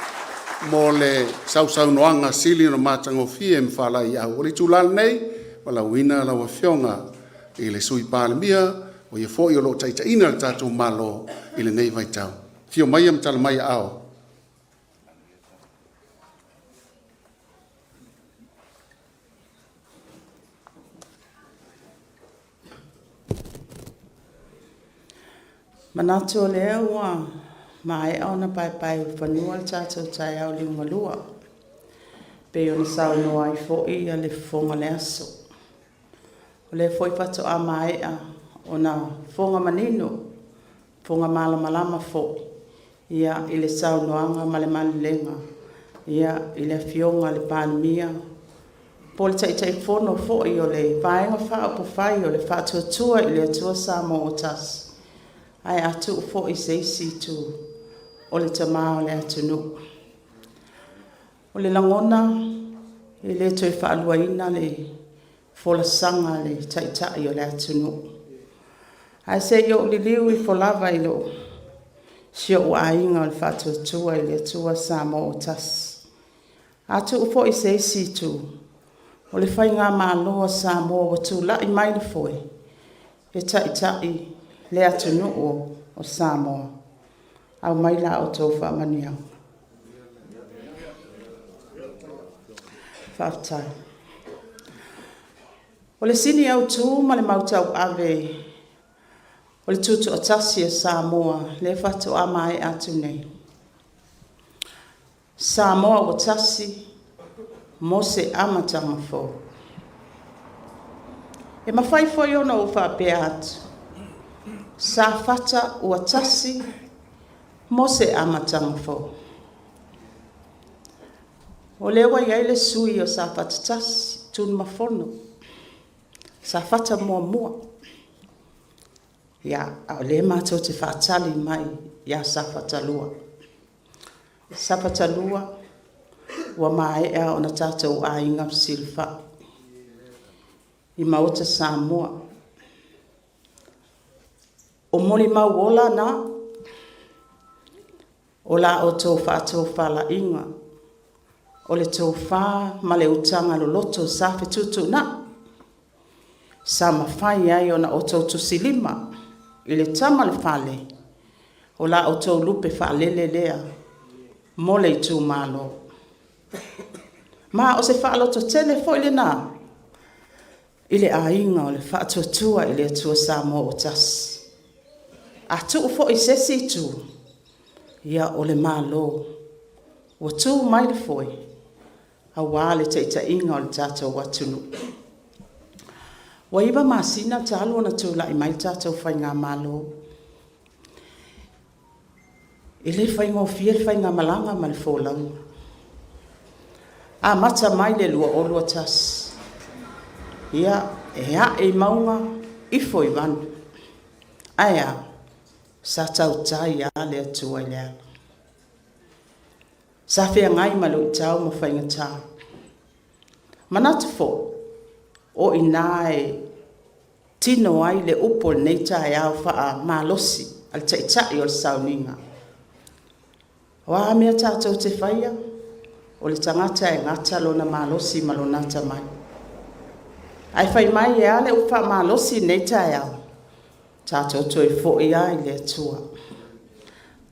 mō le sausau noanga sili no mātango fie mwhala i au. O le tūlal nei, wala wina la wa fionga i le sui pāle mia, o ia fōi o lo taitaina le tātou malo i le nei vai tau. Fio mai am tala mai au. Manatu o lea ua mai au na pai whanua le tātou tai au liunga lua. Pe o na sau noa i fōi a le fonga le aso. O le fōi pato a mai a o na fonga manino, fonga malama fō. Ia i le sau noanga ma le malilenga. Ia i le fionga le pānimia. Po le tai fono fōi o le vaenga wha o po whai o le whātua i le atua sa mo o tasi. Ai atu fo i seisi tu o le tamā o le atunu. O le langona i le toi whaaluaina le folasanga le taitai o le atunu. Ai se yo li liu i folava i lo sio ua ainga o le whātua i le atua sa mo o tas. Atu fo i seisi tu o le whainga mā loa sa mo o tu la i mai le foe. E taitai le atunu o Samoa. Au mai la o tau whamaniau. Whaftai. O le sini au tū ma le mautau ave. O le tutu o tasi o Samoa. Le whatu a mai atu nei. Samoa o tasi mo se amatanga fo. E mawhai fo iona o whapea atu. Sa fata ua tasi mo se amatanga fo. O lewa iai le sui o sa fata tasi tun mafono. Sa fata mua. Ia o le mātou te whaatali mai ia sa fata lua. Sa fata lua ua mai ea o na tātou a inga silfa. I maota Samoa. O moni mau ola na, o la o tō whātou whala inga, o le tō whā ma le utanga lo loto sa whetutu na. Sa mawhai ai o na o tō tusilima, i le tama le whale, o la o tō lupe whalele lea, mo le tū malo. Ma o se whaaloto tele fo ile na, i le ainga o le whaatuatua i le atua sa mo o tasi. A tu fo i sesi tu, ia o le malo, o tu mai le foi, a wale te inga o le tātou watunu. Wa iwa masina talo na tu la i mai tātou whainga malo. I le whainga o fia whainga malanga ma le fōlau. A mata mai le lua o lua tas. Ia e maunga i foi vanu. Aia. Sa tau tai a le atua i lea. Sa whea ngai malu i tau ma whainga tā. Manatu fo, o i nāe tino ai le upo nei tai au wha malosi al taitai o le sauninga. Wa mea tātou te whaia, o le tangata e ngata lona malosi malonata mai. Ai whai mai e ale uwha malosi nei tae au. Tātou toi fo'i ai le atua.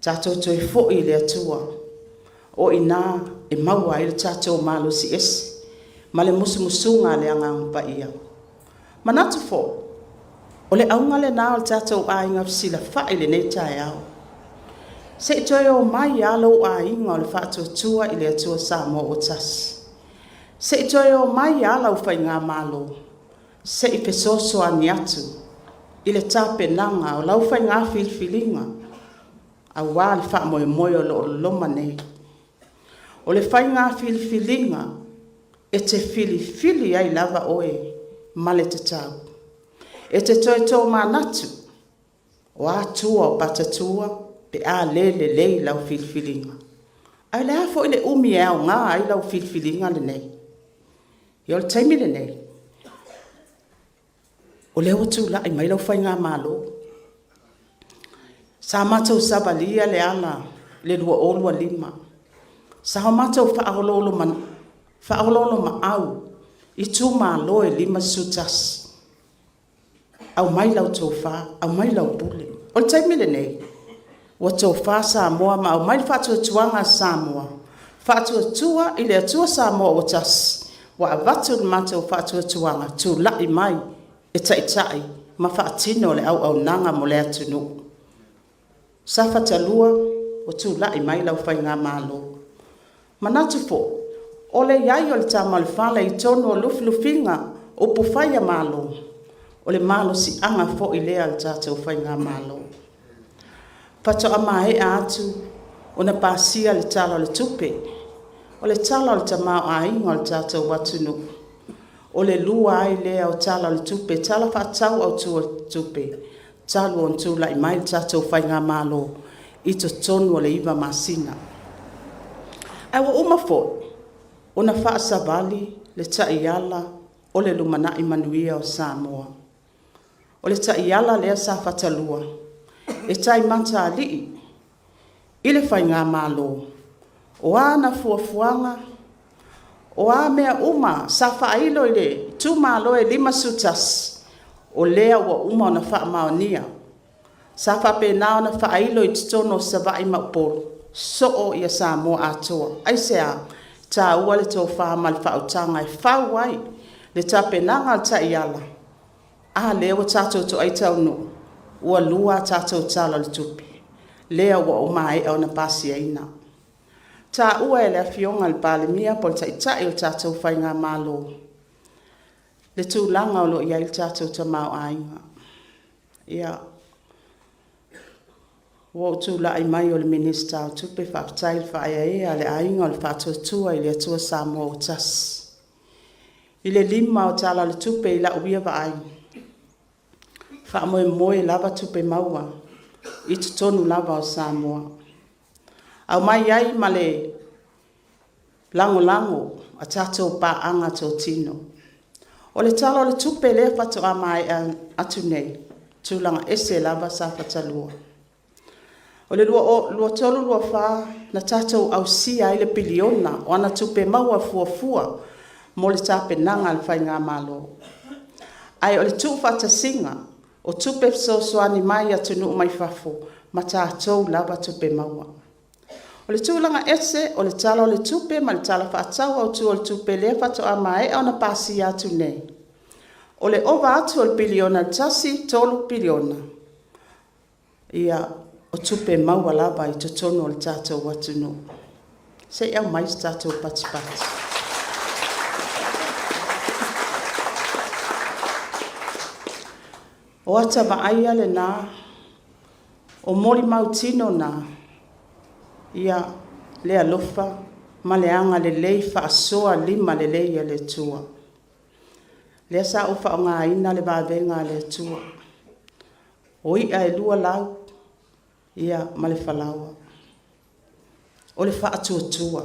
Tātou toi fo'i le atua. O ina e maua i le tātou malosi esi. Ma le musunga le angang pa ia. Manatu fo, o le aunga le nao le tātou a inga sila whae le nei tae au. Se toi o mai alo a inga o le whātua tua i le atua Samoa o tasi. Se toi o mai ala u whai ngā malo. Se i pesoso ani atu. I le tape nanga o lau whai ngā filfilinga. A wā le wha moe moe o lo loma nei. O le whai ngā filfilinga. E te fili ai lava oe, male te tau. E te toi tō manatu, o atua o patatua, pe a lele lei lau filfilinga. Ai le hafo i le umi e au ngā ai lau filfilinga le nei. I o le taimi le nei. O le watu la i mai lau whai ngā malo. Sa matau sabalia le ala, le lua olua lima. Sa ho matau whaarololo man. Whaololo ma au, i tū mā loe lima sutas. Au mai lau tō whā, au mai lau pule. O le taimile nei, wa tō whā Samoa ma au mai whātua tuanga Samoa. Whātua tua i le atua Samoa o tas. Wa avatu le mātou whātua tuanga, tū lai mai, e tai, ma whaatino le au nanga mo le atunu. Sa whatalua, wa tū lai mai lau whai ngā mālo. Manatu fo, o le iai o le tamalwhala i tono o lufilufinga o pufaya malo. O le malo si anga fo i lea le tātou whai ngā malo. Pato a mahe atu o na pasia le tala o le tupe. O le tala o le tamao a inga o le tātou watunu. O le lua ai lea o tala o le tupe. Tala whaatau au tu o le tupe. Talu on tu la i mai le tātou whai ngā malo i to tonu o le iwa masina. Awa uma fo. O na whaasawali le taiala o le lumana i manuia o Samoa. O le taiala lea sa whatalua. E tai manta alii. I le whai ngā malo. O ana fuafuanga. O a mea uma sa whailo i le tu malo e lima sutas. O lea ua uma o na wha maonia. Sa whapenao na whailo i titono sa vai mauporo. So o ia Samoa atoa. Aise a. Ta ua le tō whāma le whautanga e whauai le tapenanga ta iala. A lea wa tātou to aitau no. Ua lua tātou tala le tupi. Lea ua o mai au na pasi aina. Ta ua e le fionga le palemia po le taitai o tātou whai ngā malo. Le tūlanga o lo ia il tātou ta mau ainga. Ia. Wa tu la ai mai o le minista o tupe whakatail whaia le ainga o le whātua i le atua Samoa o tas. I le lima o tala le tupe i la uia wa ai. Wha moe lava tupe maua i tutonu lava o Samoa. Au mai ai ma le lango a tātou pā anga tō tino. O le tala o le tupe le whatoa mai atu nei. Tūlanga ese lava sa whatalua. O le lua tolu lua wha na tātou au sia i le piliona o ana tupe maua fuafua mo le tape nanga le whai ngā malo. Ai o le tu whatasinga o tupe sosoani mai atunu mai whafo ma tātou lava tupe maua. O le tūlanga ese o le tala o le tupe ma le tala whaatau au tu o le tupe le whatoa mai au na pasi atu nei. O le ova atu o le piliona tasi tolu piliona. Ia o tupe maua lava i totono o le tātou watunu. Se iau mais tātou patipati. O ata vaaia le nā, o mori mautino nā, ia le alofa, ma le anga le lei whaasoa lima le lei le tua. Le sa ufa o ngā ina le vāvenga le tua. O ia e lua lau, ia ma le whalaua. O le whaatuatua.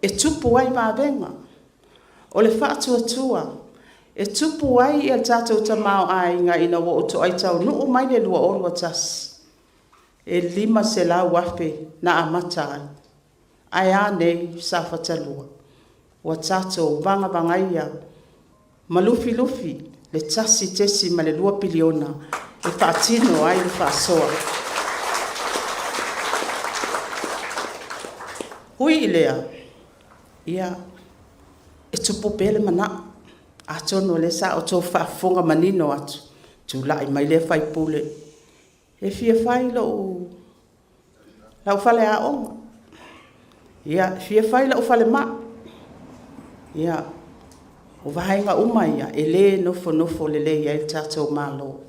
E tupu ai vāvenga. O le whaatuatua. E tupu ai i al tātou tamau ai ngā ina wo o to ai tau nuu mai le lua orua tas. e 5 se la wafe na amata ai a nei sa fatalua wa tato vanga vangaia malufi lufi le tasi tesi ma le 2 piliona e fatino ai le fasoa hui ilea ia e tupu pele mana atono le sa o to fa fonga manino atu tu lai mai le fai pule e fia fai lo fale a onga ia fia fai lo fale ma ia o vahenga uma ia e le nofo le ia il tatou malo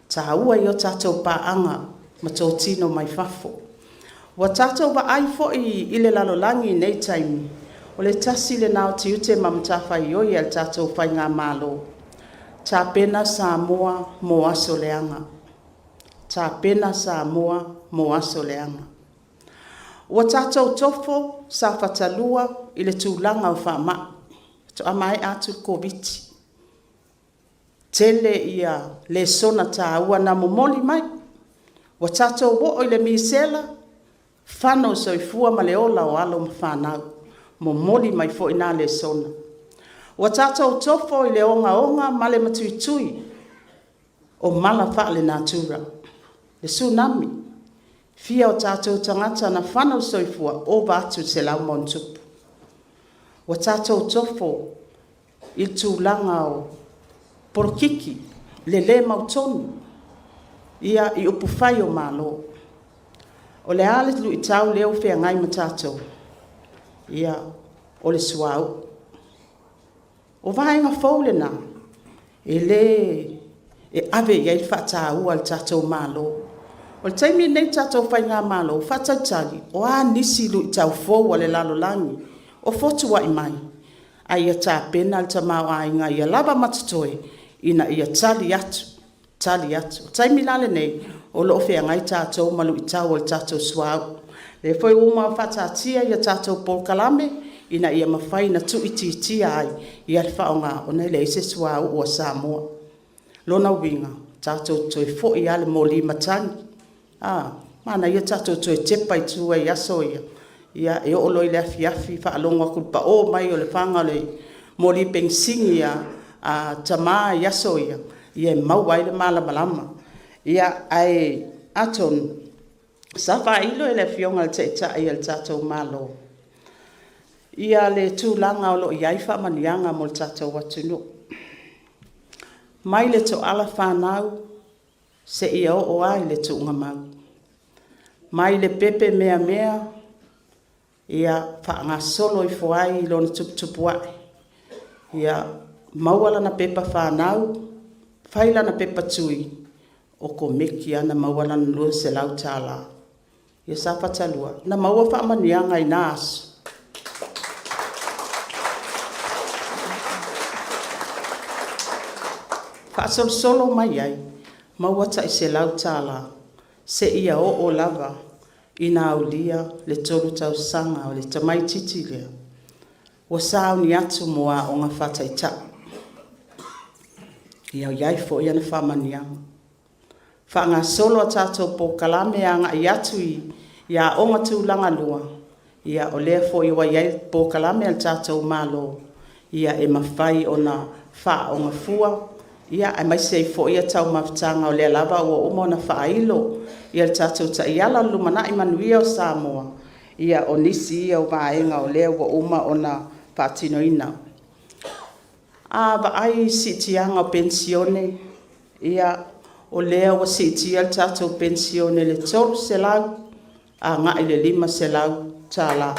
ta ua i o tatou paanga ma tō tino mai fafo wa tatou wa ai fo i le lalolangi nei taimi o le tasi le nao ti ute mamtawhai o i el tatou whai ngā malo ta pena Samoa mo aso leanga ta pena Samoa mo aso leanga wa tatou tofo sa fatalua i le tūlanga o whama to amai atu koviti tele ia le sona ta ua na momoli mai wa tatou wo o le misela fano soifua ma le ola o alo mawhanau momoli mai fo ina le sona wa tatou tofo i le onga ma le matuitui o mala wha le natura le tsunami fia o tatou tangata na fano soifua o batu se lau montupu wa tatou tofo i tūlanga o porokiki le mautonu ia i upu whai o malo o le ale lu i tau leo whea ngai ma tatou ia o le suau o vaenga fōle na e le e ave iai whata ua le tatou malo o le taimi nei tatou whai ngā malo whatautari o a nisi lu i tau fōua le lalolangi o fotu wa mai ai ta pena le tamau ai nga ia lava matatoe ina ia tali atu taimi lale nei o lo fe ngai tatou malu i tau o tatou suau le foi uma fatatia ia tatou polkalame ina ia mafai na tu iti ai ia le faonga ona le se suau o Samoa lona winga tatou toi fo ia le moli matani mana ia tatou toi tepai tu ai aso ia e o loi le afiafi whaalonga kulpa o mai o le whanga le moli pensingi a tama yaso ia mauai le malama ia ai aton sa ilo e le fionga le teita ia le tatou malo ia le tūlanga o lo iai whamanianga mo le tatou watunu mai le to ala whanau se ia o ai le tuunga mau mai le pepe mea ia whaanga solo i fuai i lona tuputupu ai. Ia mauala na pepa whanau, whaila na pepa tui, o ko meki ana mauala na lua se lau tāla. Ia sa whatalua, na maua whaamanianga i nā aso. Whaasol solo mai ai, maua ta i se lau tāla, se ia o lava, ina aulia le tolu tau sanga o le tamai titi lea. Wa sao ni atu moa o ngā whataita. Ia iai fo ia na whamanianga. Whaanga solo a tātou po kalame a ngā i atu ia o ngā tūlanga lua. Ia o lea fo iwa iai po kalame al tātou malo. Ia e mawhai o na wha o ngā fua. Ia ai mai sei fo ia tau mawhtanga o lea lava o umo na whailo. Ia le tātou ta iala lumana i manuia o Samoa. Ia o nisi ia o vaenga o lea o uma o na patino ina. A ba ai sitianga o pensione. Ia o lea o sitia le tātou pensione le tolu se lau. A ngā i le 5 se lau tāla.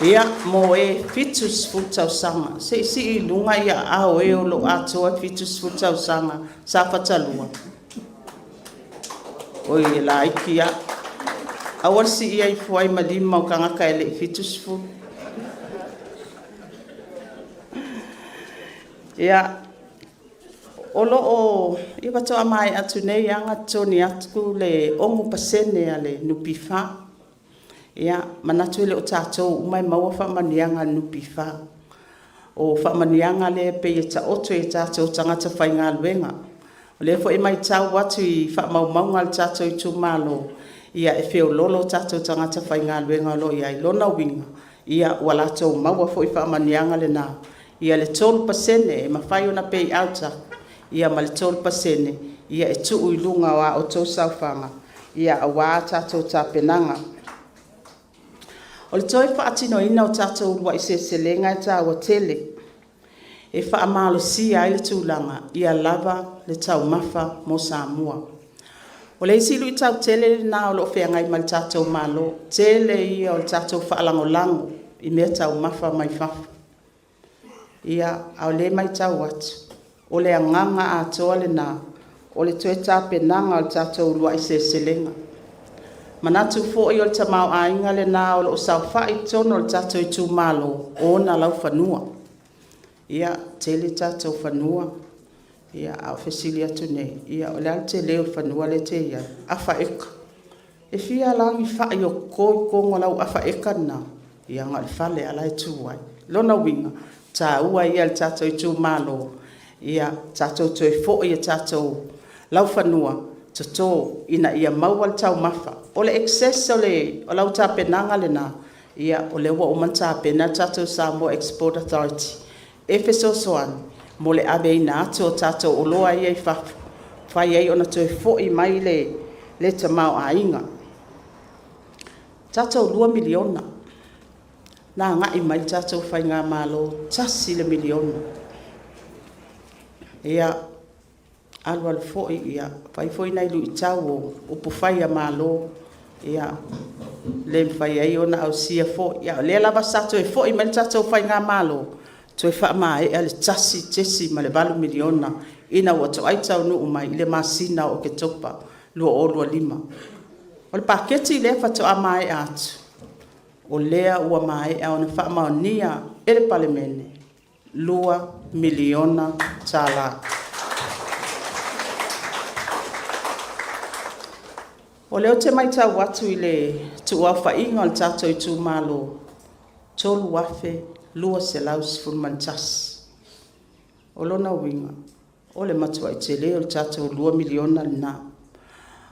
Ia mo e fitus futau sanga. Se si lunga ia ao e o lo atoa fitus futau sanga. Sa fatalua. Oi la ikia. Awal si ia i fuai malima o kangaka ele fitus fu. Ia olo o iwa toa mai atu nei anga toni atu le ongu pasene ale nupifa. Ia manatu ele o tātou umai maua whamanianga nupifa. O whamanianga le pe e ta oto e tātou tangata whai ngā luenga. O le fo e mai tau atu I whaamaumanga le tātou I tūmalo ia e whio lolo tātou tangata whai ngā luenga lo ia I lona winga ia ua lātou maua fo I whaamanianga le nā ia le 12% e mawhai ona pay outa ia ma le 12% ia e tuu I lunga wa o tō saufanga ia a wā tātou tāpenanga. O le toi whaatino ina o tātou rua I se selenga e tā ua tele e whaamalo si ai le tūlanga ia lava le tau mafa mo Samoa. O le isi lui tau tele na o lo whenga I ma le tātou malo tele ia o le tātou whaalango lango I mea tau mafa mai fafa. Ia au le mai tau atu o le anganga a toa le nā o le toe tāpenanga o le tātou rua I se selenga. Manatu fo I o le tamau a inga le nā o le o sau whai tono le tātou I tū malo o na lau whanua. Ia tele tātou whanua. Ia au fesili atu nei. Ia o le al te leo whanua le te ia. Awha eka. E fia langi whai o koi kongo lau awha eka na. Ia ngā le whale ala e tūwai. Lona winga. Tā ua ia le tātou I tū malo. Ia tātou toi fo ia tātou lau whanua. Tato ina ia maua le tau mafa. O le excess o le o lau tāpenanga le nā. Ia o le ua o man tāpena tātou Samoa Export Authority. Efeso soan. Mo le abe ina atu o tātou o loa ia I whafu. Whai ei ona toi fo I mai le tamau a inga. Tātou 2 miliona. Nā ngai mai tātou whai ngā malo tasi le miliona. Ia alwal fo ia whai fo inai lu I tau o pufai a malo. Ia le whai ei ona au sia fo. Ia le lava sato e fo I mai tātou whai ngā malo. Toi whaama e ale tasi tesi ma le 2 miliona. Ina ua to ai tau nuu mai I le masina o ke topa. Lua o lua 5. O le paketi le whato a mai atu. O lea ua mai au na whaama o nia e le palemene. 2 miliona tala. O leo te mai tau watu I le tu au whainga o le tātou I tū malo. Tolu wafe. Lua se laus fulmantas. O lona winga. O le matua I te leo le tātou 2 miliona na.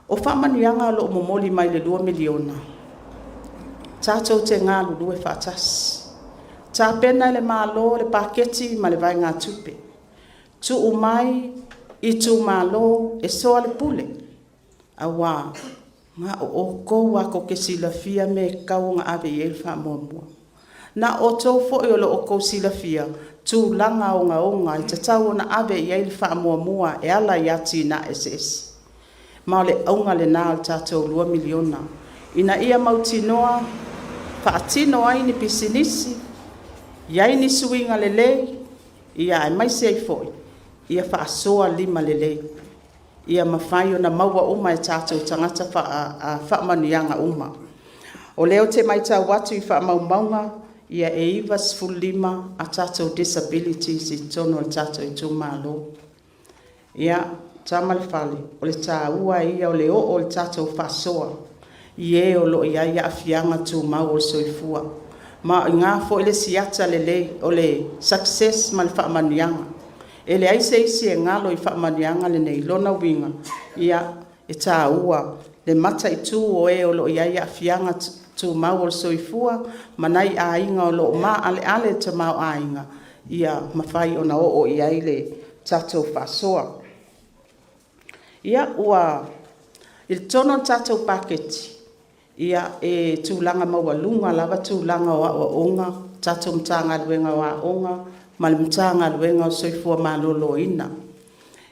O whamanianga lo momoli mai le 2 miliona. Tātou te ngā lulu e whātas. Tā pena le mālo le paketi ma le vai ngā tupe. Tu umai I tu mālo e soa le pule. A wā. Ngā o kou ako ke silafia me kau ngā ave I e whamuamua. Na o tō fo I o lo o kou silafia, tū langa o ngā onga I te tau na ave I eili wha mua e ala I ati na SS. Mao le aunga le nā al tātou 2 miliona. Ina ia mautinoa, wha atino ai ni pisinisi, iai ni suinga le lei, ia e mai sei foi, ia wha asoa 5 le lei. Ia mawhai o na maua uma e tātou tangata wha manianga uma. O leo te mai tau watu I wha maumaunga, ia e ivas fulima a tātou disabilities I tono al tātou I tū malo. Ia tamal fale, o le tā ua ia o le o le tātou whasoa. Ie o lo ia ia afianga tū mau o soifua. Ma ngā fo ele siata le o le success mal whaamanianga. Ele aise isi e ngalo I whaamanianga le nei lona winga. Ia e tā ua le mata I tū o e o lo ia ia afianga tu mau o soifua, manai a inga o lo ma ale te mau a inga. Ia mawhai o na o ia ile tātou whasoa. Ia ua il tono tātou paketi. Ia e tūlanga maua lunga, lava tūlanga o onga, tātou mtanga luenga o onga, mali mtanga luenga o soifua malolo ina.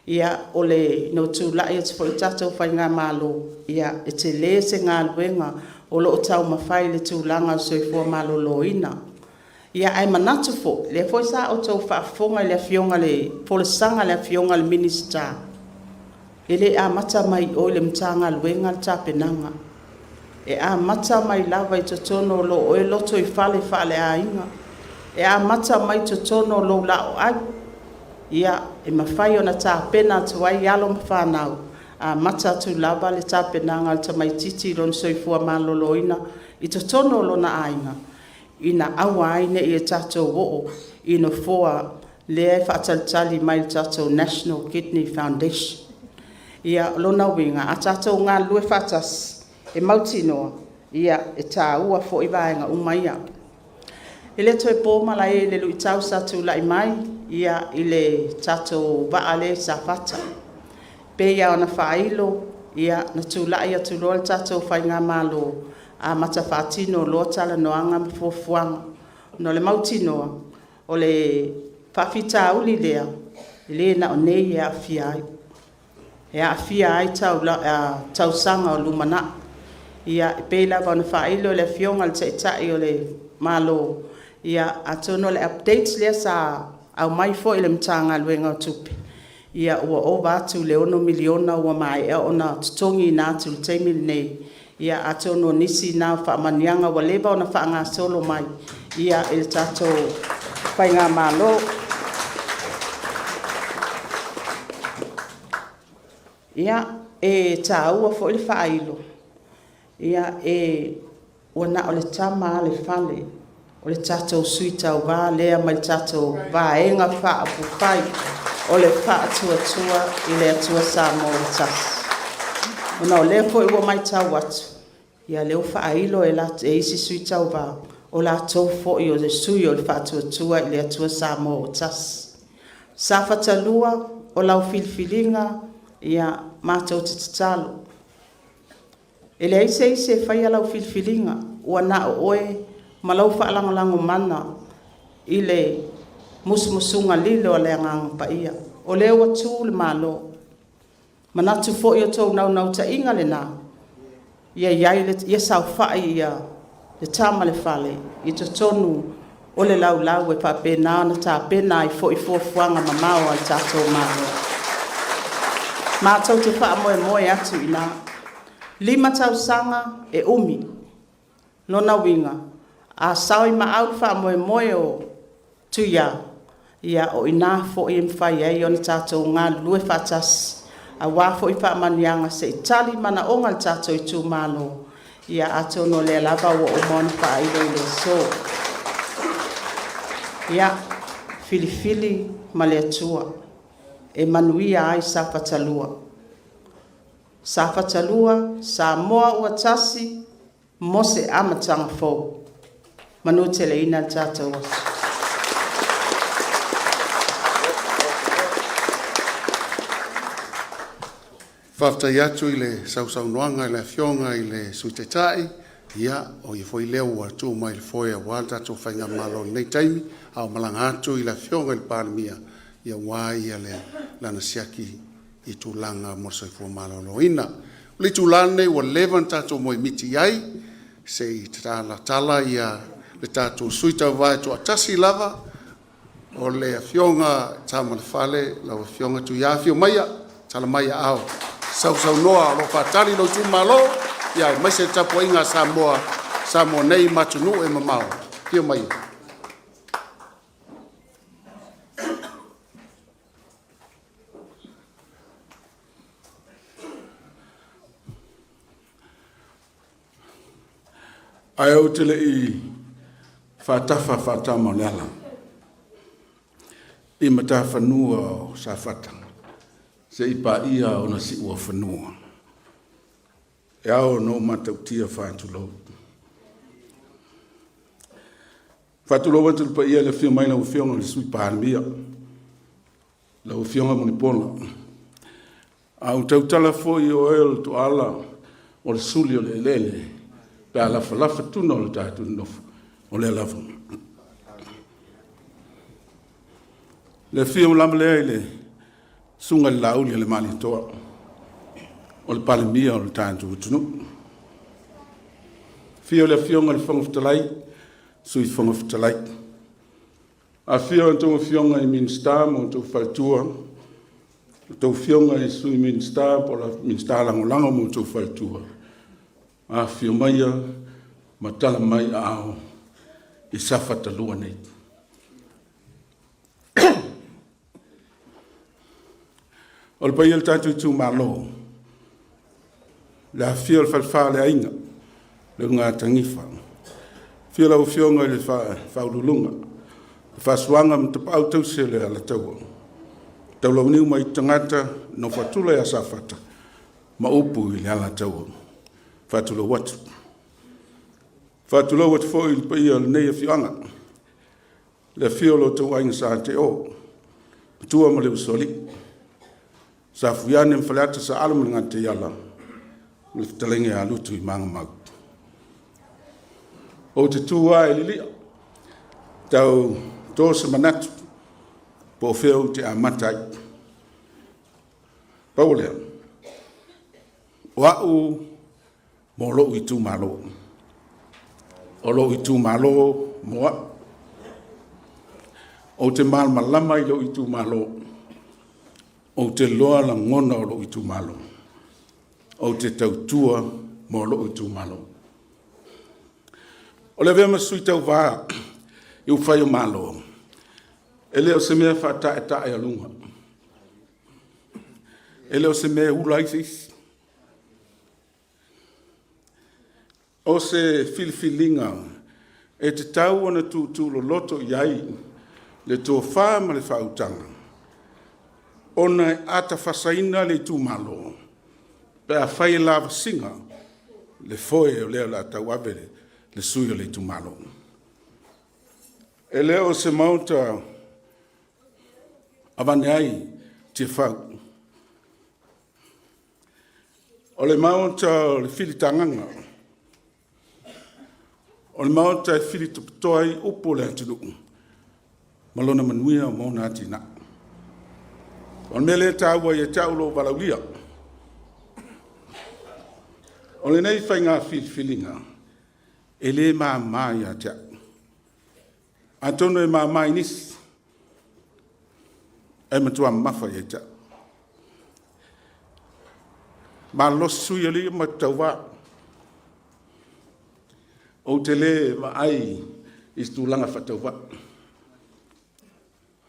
Ia o le no tūlai e te fo tātou whai ngā malo. Ia e te le se ngā luenga o lo tau mawhai le tūlanga soifua malolo ina. Ia ai manatu fo, le foi sa o tau whaafonga le fionga le, polisanga le fionga le minister. Ele a mata mai o le mtanga luenga le tāpenanga. E a mata mai lava I totono lo o e loto I fale a inga. E a mata mai totono lo la o ai. Ia e mawhai o na tāpena tuai alo mawhanau. A mata tu lava le tāpenanga le tamaititi lon soifua maloloina I totono lona ainga. Ina awa aine I e tātou oo ina foa le e whaatalitali mai le tātou National Kidney Foundation. ia lona winga a tātou ngā lue whatas e mautinoa ia e tā ua fo i vaenga umaia. I le toe pōmala e le lui tau sa tu lai mai ia i le tātou vaale sa whata. Pe ia ona whailo ia na tu lai atu loa le tātou whainga malo a mata whatino loa tala noanga mfuafuanga. No le mautinoa o le whawhita uli lea le na o nei e a whiai. E a whiai tau sanga o lumana. Ia pe la vana whailo le fionga le teitai o le malo. Ia atono le updates lea sa au mai fo ile mtanga luenga o tupi. Ia ua o watu le 1 miliona ua mai e ona tutongi na atu le teimili nei. Ia atono nisi na whaamanianga wa leba ona whaanga solo mai. Ia il tato whainga malo. Ia e taua fo ile whailo. Ia e wana o le tama le fale. O le tātou suita o wā lea mai tātou wā enga wha apu whai o le wha atua i le atua sā mō le tasi. Ona o lea po i ua mai tau atu. Ia leo wha ailo e isi suita o wā o la tau fo i o le sui o le wha atua i le atua sā mō le tasi. Sā whatalua o lau filfilinga ia mātou te tatalo. E le ise whai a lau filfilinga ua na o oe malau whaalangalango mana i le musmusunga lilo o le angang pa ia. O leo atu le malo. Manatu fo i o tau nau ta inga le nā. Ia sau whai ia le tama le whale. I to tonu o le lau e pa pena na ta pena i fo i fuanga mamao al tātou malo. Mātou te wha moe atu i nā. 5 tau sanga e umi. Nona winga. A sao i maau wha moe o tuia. Ia o ina fo i mwhai e ona tātou ngā lue whatas. A wafo i wha manianga se i tali mana o ngā tātou i tū malo. Ia ato no le lava o mona wha i le so. Ia filifili ma le atua. E manuia ai sa whatalua. Sa whatalua, sa moa ua tasi, mo se amatanga fōu. Manu te le ina tātou asu. Whaftai atu i le sausaunoanga i le fionga i le suitetai. Ia o i foi leo ua tū mai le foi a wā tātou whainga malo nei taimi. Au malanga atu i le fionga i le pālemia. Ia wā ia le lana siaki i tūlanga morso i fua malo no ina. Le tūlane ua levan tātou moi miti ai. Se i tala ia le tātou suita vai tu atasi lava o le fionga tama le fale la fionga tu ia fio maia tala maia au sau noa lo fatali lo tu malo ia mai se tapo inga Samoa nei matunu e mamao fio maia ai o tele i fatama le ala. I mata whanua o sa whatanga. Se i pa ia o na si ua whanua. E ao no matautia whātulo. Whātulo watu pa ia le whio mai na uwhionga le sui pānemia. La uwhionga moni pona. Au tautala fo i o el to ala o le suli o le lele. Pea lafa tuna o le tātu nofu. O le lafa. Le whio lama lea i le sunga le lauli le mani toa. O le palemia o le tātu utunu. Whio le whionga le whangawhitalai. Sui whangawhitalai. A whio an tō whionga i minsta mo tō whaitua. Tō whionga i sui minsta po la minsta lango mo tō whaitua. A whio maia matala mai ao. I safata lua nei. O le paia le tātou tū malo. Le a whio le whalwha le ainga. Le ngā tangifa. Whio lau whionga le whaululunga. Le whasuanga mta pāu tause le ala taua. Tau lau niu mai tangata no whatula a safata. ma upu i le ala tau whatulo watu. Whatulo watu fo i pa ia le nei a whianga. Le whiolo tau ainga sa te o. Tua ma le usoli. Sa fuiane mwhaleata sa alamu ngā te ala. Le talengi a lutu i manga mau. O te tua e lilia. Tau tōsa manatu. Po whio te amatai. Paulea. Wa'u mo lo i tū malo. O lo i tū malo moa. O te malama i lo i tū malo. O te loa la ngona o lo i tū malo. O te tautua mo lo i tū malo. O le vea masui tau vaa i u whai o malo. E leo se mea whata e tae alunga. E leo se mea ulaisis. O se filifilinga e te tau ana tu lo loto iai le tō wha ma le whautanga. Ona e ata whasaina le tū malo. Pe a whai lava singa le foe o leo la tau avere le sui o le tū malo. E leo se mauta avane ai te whau. O le mauta le filitanganga. O le mauta e fili tupitoai upo le atinu. Malona manuia o mauna atina. O le mele taua i e taulo valaulia. O le nei whai ngā filinga. E le maa mai a tea. Atono e maa mai nisi. E matua mawha i e tea. Ma losu i ali ma tauwa. O te le ma ai i stulanga whatauwa.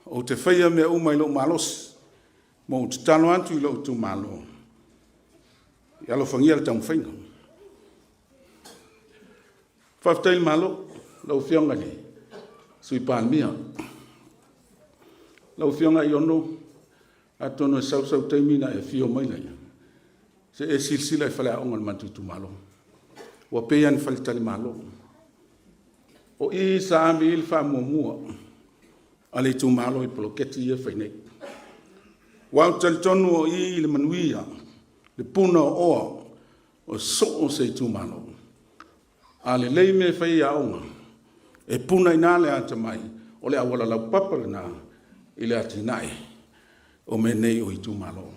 O te whaia mea umai lo malos. Mo te tano antu i lo tu malo. I alo whangia le tamu whainga. Whaftai malo, lau whionga ni. Sui pān mia. Lau whionga i ono. Atono e sau taimina e whio maila ia. Se e silsila e whale a onga le mantutu malo. Wa pea ni whalitali malo. O i sa ami ili wha mua. Ale tu malo i poloketi ia whainei. Wau tali tonu o i le manuia. Le puna o oa. O so o se tu malo. Ale lei me whai a onga. E puna i nale ata mai. O le awala lau papale na. Ile ati nai. O me nei o i tu malo.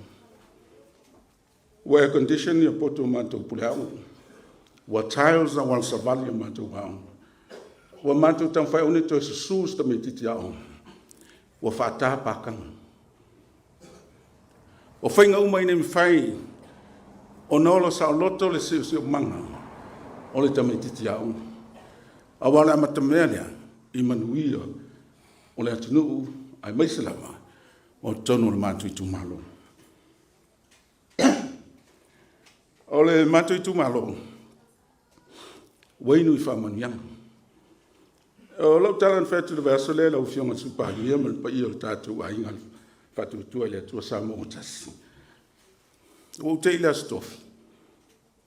Wa condition ia poto manto puleau. Wa tiles a wal savali manto wau. Wa manto tam fai oni to sus ta metiti ao. Wa fata pakang. O fainga uma ine fai o nolo sa loto le se manga. O le tam metiti ao. A wala matamela i manuia. O le atunu ai maiselama. O tono le manto i tu malo. O le manto i tu malo. Wainu i whamanianga. O lau talan whētu le vasa le lau whionga supagi ia mal pa ia o tātou a inga whatu tua le tua sa mo tasi. O te ila stof.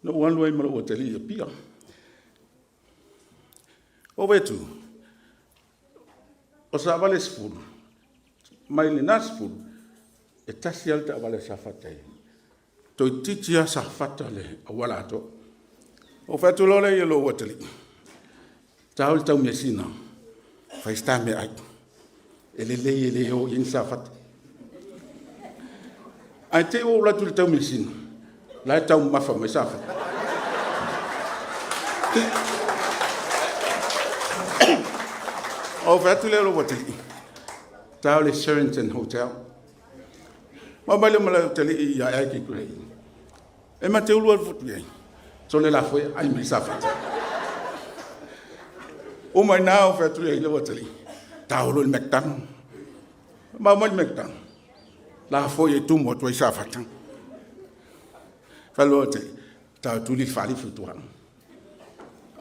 No wanu ai mara o te lia pia. O vetu. O sa vale spulu. Mai le naspulu. E tasi alta vale sa whatai. Toi titia sa whata le awala ato. O whatu lole i lo watali. Tau le tau mea sina. Whaista me ai. E le o in sa whata. Ai te o latu le tau mea sina. Lai tau mafa mai sa whata. O whatu le lo watali. Tau le Sherrington Hotel. Mabale mala tali i ai ki kure. E ma te ulu al futu ai. So le la foi ai mai sa whata. O mai nao whatu le ila watali. Tau lo le McDonald. Ma mai McDonald. La foi e tumo tu ai sa whata. Whalo te tau tuli whali futuan.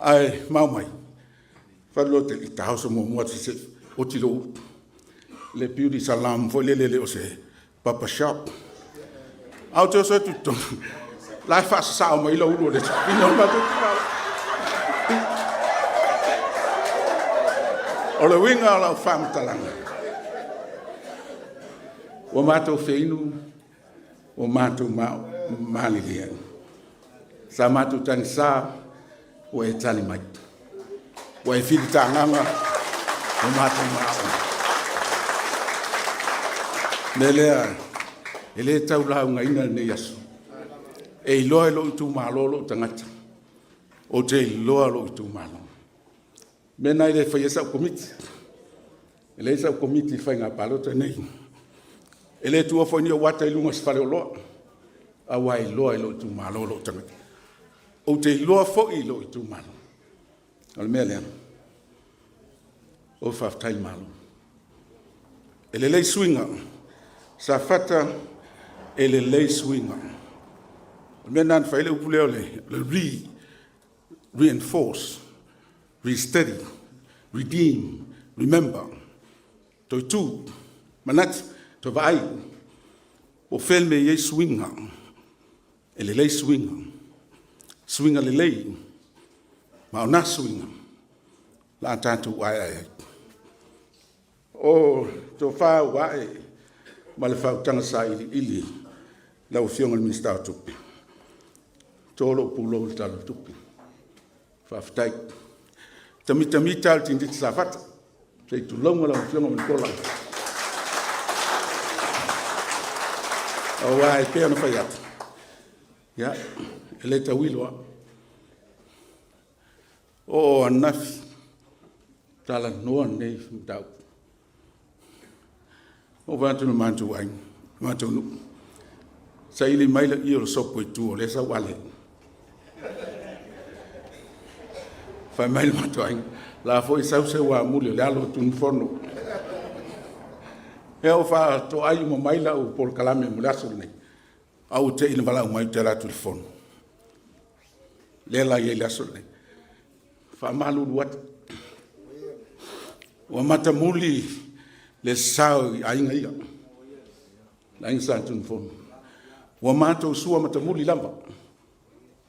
Ai mau mai. Whalo te i tau sa mua se o tilo. Le beauty salam foi le o se Papa Shop. Au te osa tuto. la fa sa o mai lo lo le ino ma tu o le winga la fam talanga o mato feinu o mato mali dia sa mato tan sa o e tali mai o e fili tanganga o mato Nelea, ele tau lau nga ina ne yasu. E iloa lo itu malolo tangata. O te iloa lo itu malo. Mena ele fai esa komiti. Ele esa komiti fai nga palo te nei. Ele tua fai ni o wata ilunga sfale o loa. Awa iloa lo itu malolo tangata. O te iloa fai lo itu malo. Al mea lea. O faftai malo. Ele lei swinga. Sa fata ele lei swinga. Menan fa ele upuleo le reinforce, restudy, redeem, remember. To tu manat to vai o felme ye swinga. Ele lei swinga. Swinga le lei. Ma ona swinga. La tatu ai. O to fa wai ma le whautanga sa ili lau whionga ni minsta o tupi. Tolo pulo le talo tupi. Whaftai. Tamita al tinditi sa whata. Sei tu launga lau whionga ni kola. O wai pēr na whai atu. Ya, ele ta wiloa. O anafi. Tala noa nei mtau. O vantu no mantu ai, mantu no. Sa ili maila i o sopo tu o le sa wale. Fa maila mantu ai, la foi sa se wa muli le alo tu nfono. E o fa to ai mo maila o por kalame mo laso nei. Au te ina vala mai te ratu fono. Le la ye laso nei. Fa malu wat. O mata muli le sao ainga ia. La insa tun fon. Wa mato sua mata muli lamba.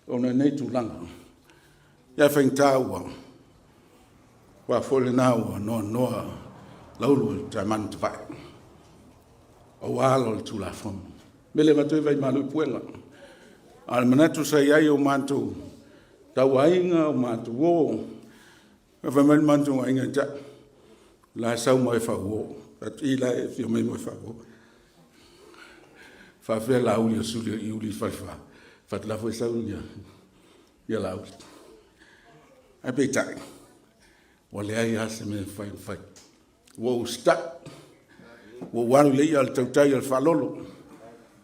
Ona nei tu langa. Ya fengta wa fole na wa no laulu ta man tva. O walo tu la fon. Mele mato vai malu puenga. Al manatu sa ia o manto. Ta wainga o manto wo. Fa man manto wainga ta. La sau mai fa wo. Ila e fio mai mo fa wo. Fa fe la uli su li uli fa. Fa la foi sau ya la uli. Ai pe tai. Wale ai ase me fa. Wo sta. Wo walu le al tautai al falolo.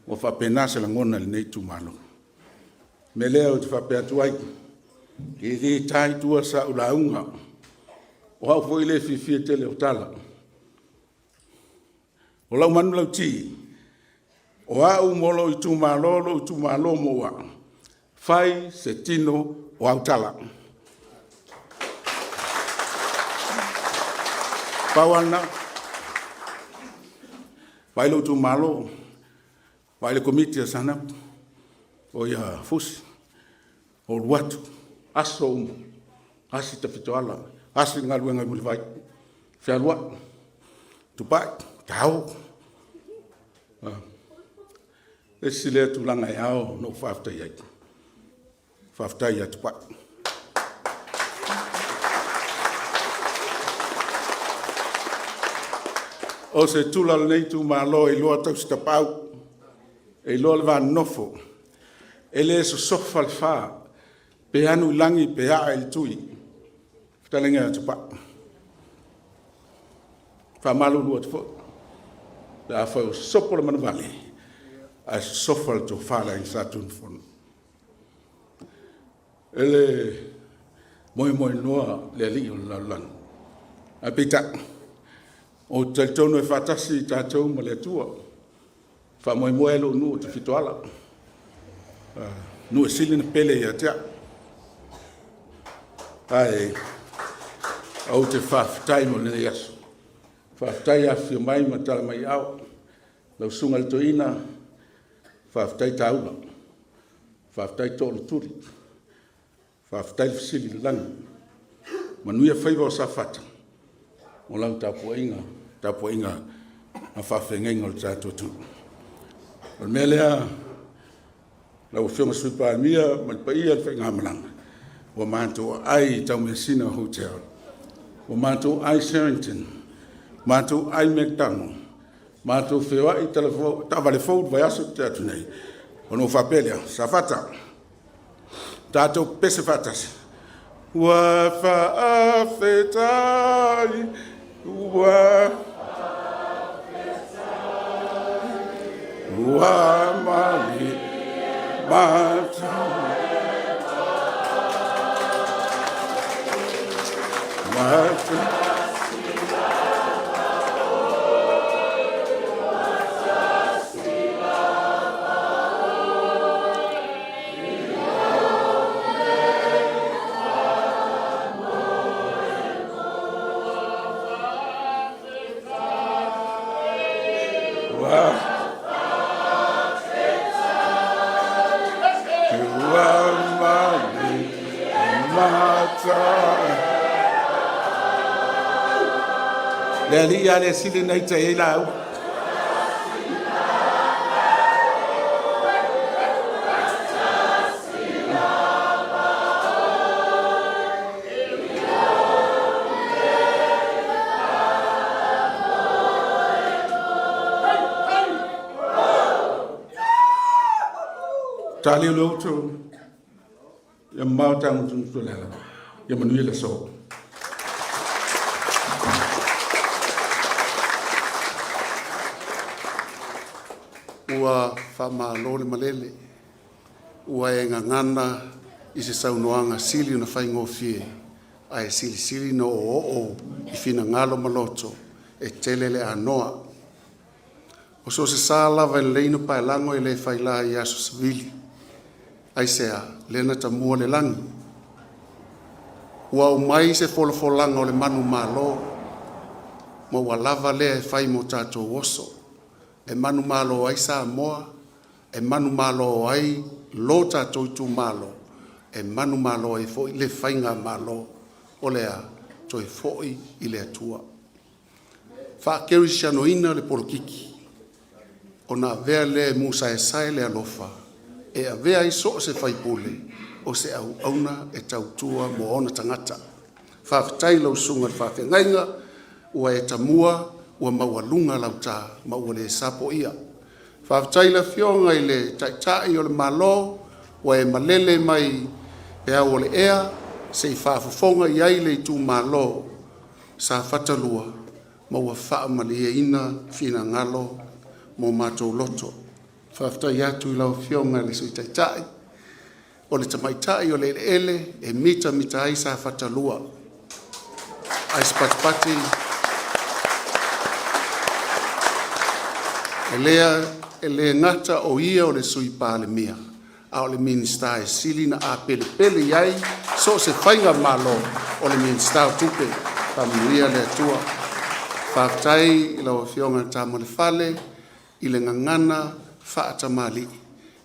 Wo fa penasa la ngona le nei tu malo. Me leo te fa pe atuai. E le tai tua sa ulaunga. O hau foi le fifi tele o tala. O lau manu lau ti. O au molo i tu malo mo wa. Fai se tino o au tala. Pawana. Vai lo tu malo. Vai le komiti a sana. O ia fusi. O watu. Aso umu. Asi ta fitoala. Asi ngalu ngai muli vai. Fialua. Tupai. Tau. Esi le tu langa yao no fafta ia. Fafta ia tupai. O se tula nei tu malo e loa tau stapau. E loa le va nofo. Ele so sofa le fa. Pe anu langi pe a il tui. Talenga tu pa. Fa malu luat fo. Da fa sopo le manu vale. A sofa to fa la in satun fon. Ele moi noa le li la lan. A pita. O te tono e fatasi tatou mo le tua. Fa moi lo nu te fitoala. Nu e silina pele ia tea. Ai. Au te whaftai mo le yasu. Whaftai a whio mai matala mai au. Lau sunga le toina. Whaftai taula. Whaftai tō le turi. Whaftai le fisili le langi. Manuia whaiva o sa whata. O lau tāpua inga na whawhengenga o le tātou tu. O mea lea, lau whionga sui pāmia, mai pa ia le whainga malanga. O mātou ai tau Messina Hotel. O mātou ai Sherrington. Mātou ai McDonald. Mātou whewa i tawale fōut vai aso te atu nei. O no whapelea, sa whata. Tātou pese whatasi. Ua whaafetai, ua mali mātou. Le alia le sili nei te e lau. Tali lo tu. Ya mau tang tu tu la. Ya manuia le so. Ua whamalo le malele, ua e ngangana i se saunoanga sili na whaingo fie, a e sili no o i fina ngalo maloto, e telele anoa. O so se sa lava le leino pae lango i le whaila i aso savili, ai sea lena ta mua le langi. Ua umai se folofolanga o le manu malo, ma ua lava le e whai mo tātou oso. E manu malo ai sa moa, e manu malo ai lo tātou tu malo, e manu malo ai foi le whainga malo, o lea toi foi i le atua. Whaakeri siano ina le porokiki, o na vea le musa e sai le alofa, e a vea i so se whaipule, o se au auna e tautua mo ona tangata. Whaafitai lau sunga le whaafengainga, ua e tamua, ua maua lunga lauta, maua le sapo ia. Whaafitai la fionga i le taitai o le malo, ua e malele mai e au o le ea, se i whaafufonga i ai le tu malo, sa whatalua, maua whaamalia ina fina ngalo, mo mātou loto. Whaafitai atu i lau fionga le sui taitai, o le tamaitai o le ele, e mita ai sa whatalua. Ai spatipati, e lea ngata o ia o le sui pāle mea, a o le minista e sili na a pele iai, so se whainga malo o le minista o tupe, pamuia le atua. Whaafitai i lau fionga tāma le fale, i le ngangana whaata mali,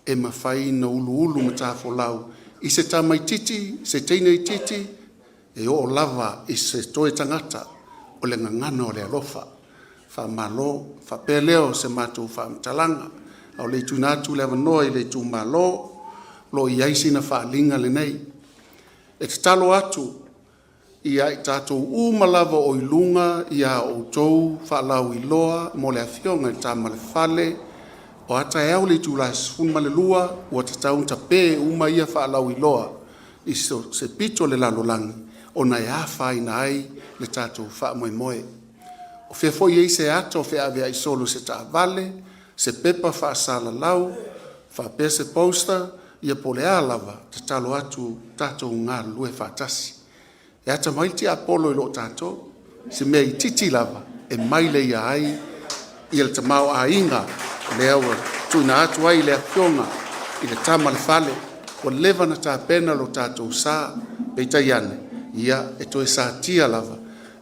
e mawhai na ulu ma tāwholau, i se tāmai titi, se teinei titi, e o lava i se toe tangata, o le ngangana o le alofa. Wha malo, wha peleo se mātou wha mtalanga, au le tu nātu le wanoa i le tu malo, lo i aisi na wha linga le nei. E te talo atu, i ai tātou umalawa o ilunga, i a o tou, wha lau i loa, mo le afionga i tāma le whale, o ata e au le tu la sfun male lua, o te taunta pē uma ia wha lau i loa, i se pito le lalolangi, o na e awhai na ai le tātou wha moe moe. O fea foi ei se ato o fea avea i solo se ta vale, se pepa wha sala lau, wha pese posta, ia pole a lava, te talo atu tātou ngā lue whatasi. E ata maiti apolo i lo tātou, se mea i titi lava, e maile ia ai, i le tamau a inga, le aua, tuina atu ai le akionga, i le tama le fale, o leva na tā pena lo tātou sā, peita iane, ia e toe sā tia lava,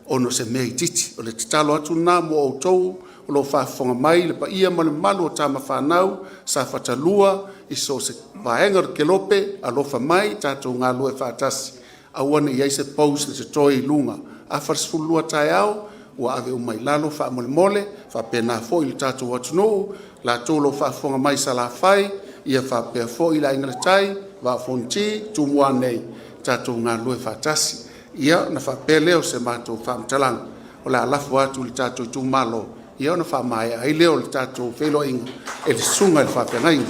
ono se mea i titi, o le talo atu nā mo au tou, o lo whaafonga mai, le pa ia ma le malu o tāma whanau, sa whatalua, i so se vaenga ke lope alofa mai tatou ngā lua whātasi awana i eise pous se toi lunga a wharsfulua tai au ua ave umai lalo wha mole mole wha pena fo i tatou atunu la tolo wha fonga mai sa la whai ia wha pia fo i la ingala tai wa fonti tumua nei tatou ngā lua whātasi ia na wha pia leo se mātou wha mtalang o la alafu atu li tatou tumalo ia na wha mai ai leo li tatou whelo inga e li sunga li wha pia ngai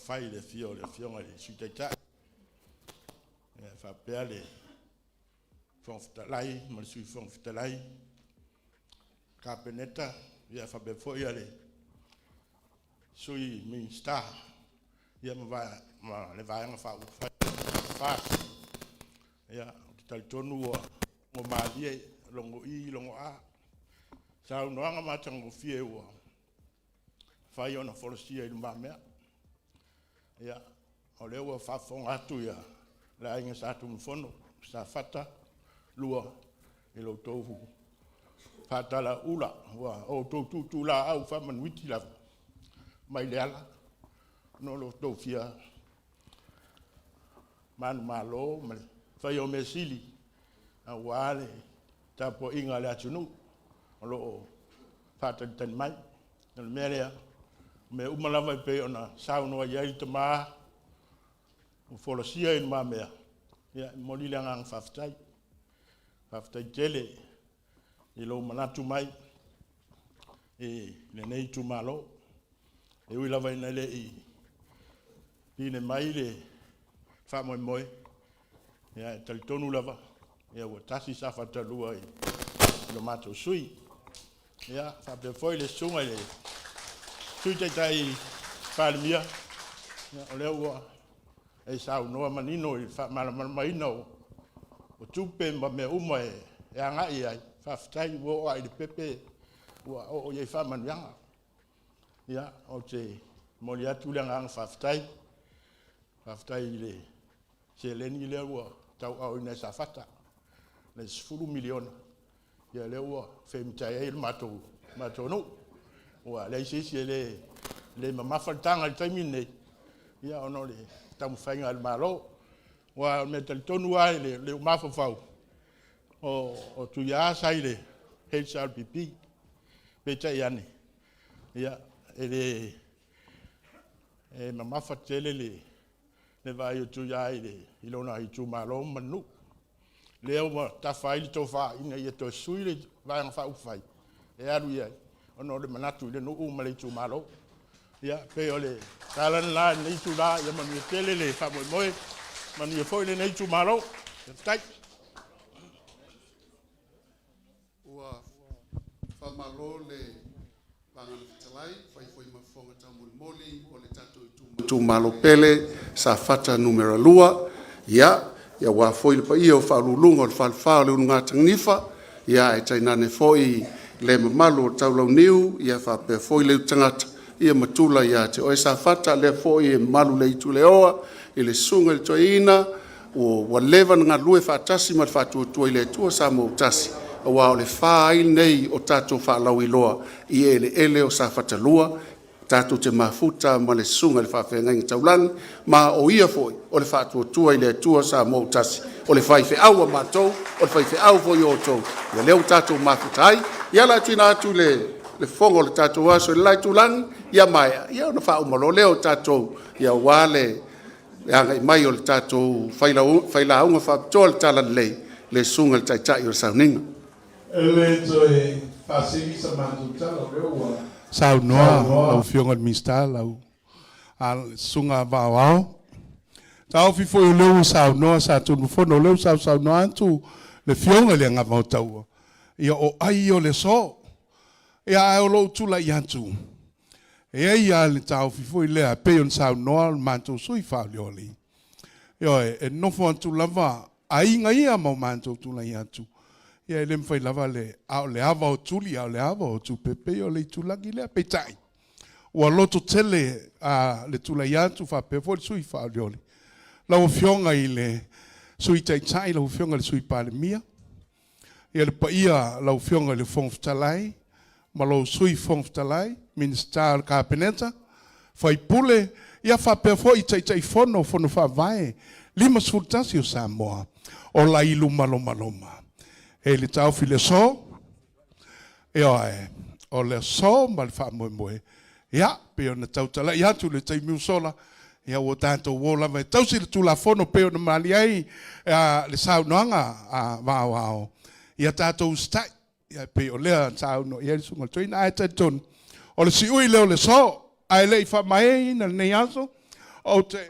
fai le fio le suteta fa pele fonftalai mal sui fonftalai capeneta ia fa be foi ale sui minsta ia ma le vai nga fa ia tal tonu o malie longo a sa no nga matango fie o fa yo na folosia il mamea ia o le ua whafonga atu ia la inga sa atu mfono sa fata lua i lo tohu fatala ula wa o tu la au whaman witi la mai le ala no lo tofia manu malo whai o me sili a wale tapo inga le atunu o lo fata tan mai na merea me umalawa pe ona sauno ia i te maa o folosia in ma mea ia molile ngang faftai tele i lo manatu mai e le nei tu malo e ui lava ina le i pine mai le fa moi ia tal tonu lava ia o tasi sa fa talua i lo mato sui ia fa pe foi le sunga le sui tai palmia o le ua e sau no manino i fa mai no o tupe ma me uma e anga ia fa stai wo ai de pepe o ye fa man yanga ia o te molia tu le ngang fa stai le se leni le ua tau au ina sa fata le 10 miliona ia le ua fem tai il mato no wa le si le mama faltanga il termine ia ono le tam fainga al malo wa metal tonu ai le mafa fau o tu ya sai le HRPP beta yani ia ele mama fatele le vai tu ya ile ilona i tu malo manu le o ta fai to fa ina ia to sui le vai fa u fai e alu ia ono le manatu le no u male tu malo ia pe ole talan la nei tu la ia manu tele le fa moi manu ia foi le nei tu malo tai ua famalo le pangana fitalai fai foi mafonga tamul moli o le tato tu malo pele sa fata numero lua ia wa foi le paia o falulunga o falfa le unga tangifa ia e tainane foi le malo taulau niu ia fa pe foi le tangata ia matula ia te o sa fata le foi malu le tu le oa ile sunga le toina o waleva nga lue fa tasi ma fa tu ile tu sa mo tasi wa o le fa il nei o tato fa lawi loa i ele o sa fata lua tato te mafuta ma le sunga le fa fe ngai taulan ma o ia foi o le fa tu ile tu sa mo tasi o le fa fe awa ma to o le fa fe awa foi o to le le tato mafuta ai ia la tina tu le fongo le tato wa so le tulan ia mai ia no fa o mo le o tato ia wale ia mai o le tato faila unga fa tol talan le sunga le tai o sauninga ele toe pasigi sa manduta lo sau noa o fionga mista lau al sunga vao tau fi foi leu sau noa sa tu fono leu sau noa tu le fionga le nga mautau. Ia o ai o le so. Ia o lo tula yantu. Ia le tau fifo le pe on sa no manto sui fa le oli. Ia no fo tu lava ai nga ia mo manto tula yantu. Ia le mfai lava le ava o tuli au le ava o tu pepe o le tula gi le petai. Wa loto tele le tula yantu fa pe fo sui fa le oli. La o fionga i le sui tai la o fionga le sui pa le mia. Ia le paia la o fionga le fong talai. Ma lo sui fong talai. Minister Kapeneta, foi pule, ia fa pe foi tai fono fa vai, lima sultasi o Samoa, o la ilu maloma. E le tau file so, o le so, ma le fa moe, ia, pe o na tau tala, ia tu le tai miu sola, ia o tanto wola, vai tau si le tu la fono pe o na mali ai, le sau noanga, vao, ia tato ustai, ia pe o lea sau no, ia le sunga tuina, ai taton, o le si ui leo le so, ai le i wha mai na nei aso, o te...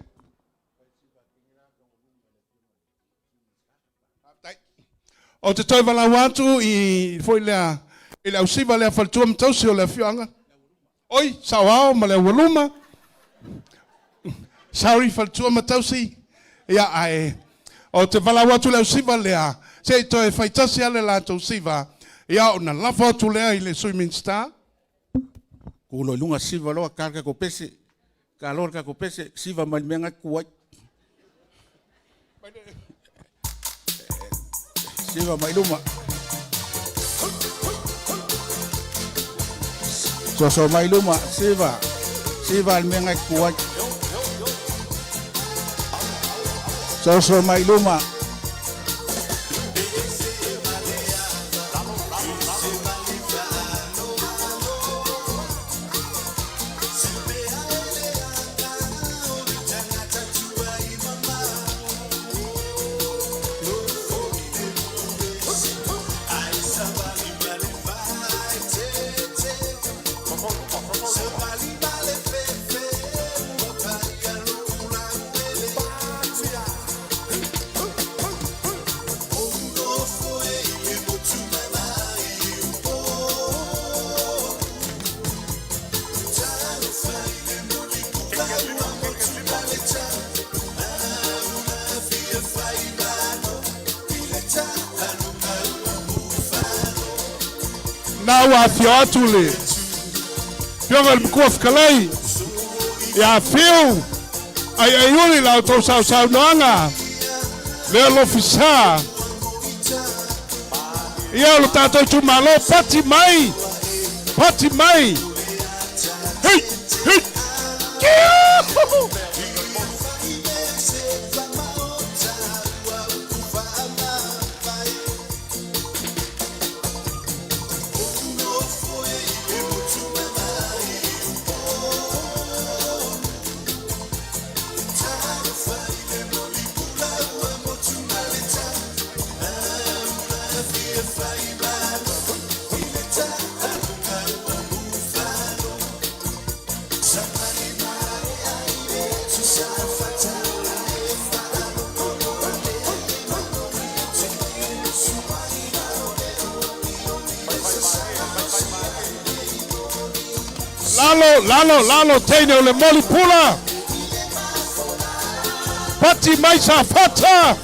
O te toi wala watu i foi lea, i le ausiva lea whaltua mtausi o lea whianga. Oi, sao ao ma lea waluma. Sauri whaltua mtausi. Ia ai, o te wala watu lea ausiva lea, se i toi whaitasi ale la tausiva, ia o na lafa atu lea i le swimming star. Kulo lunga siva loa karka ko pese. Ka lorka ko pese siva malmenga kuai. Siva mailuma. So mailuma siva. Siva almenga kuai. So mailuma. Wa fiatule Pionga mkof kalai ya fiu ai yuli la to sa noanga le l'ofisa ya lo tato tu malo pati mai hey Lalo, teine o le moli pula. Pati mai sa fata.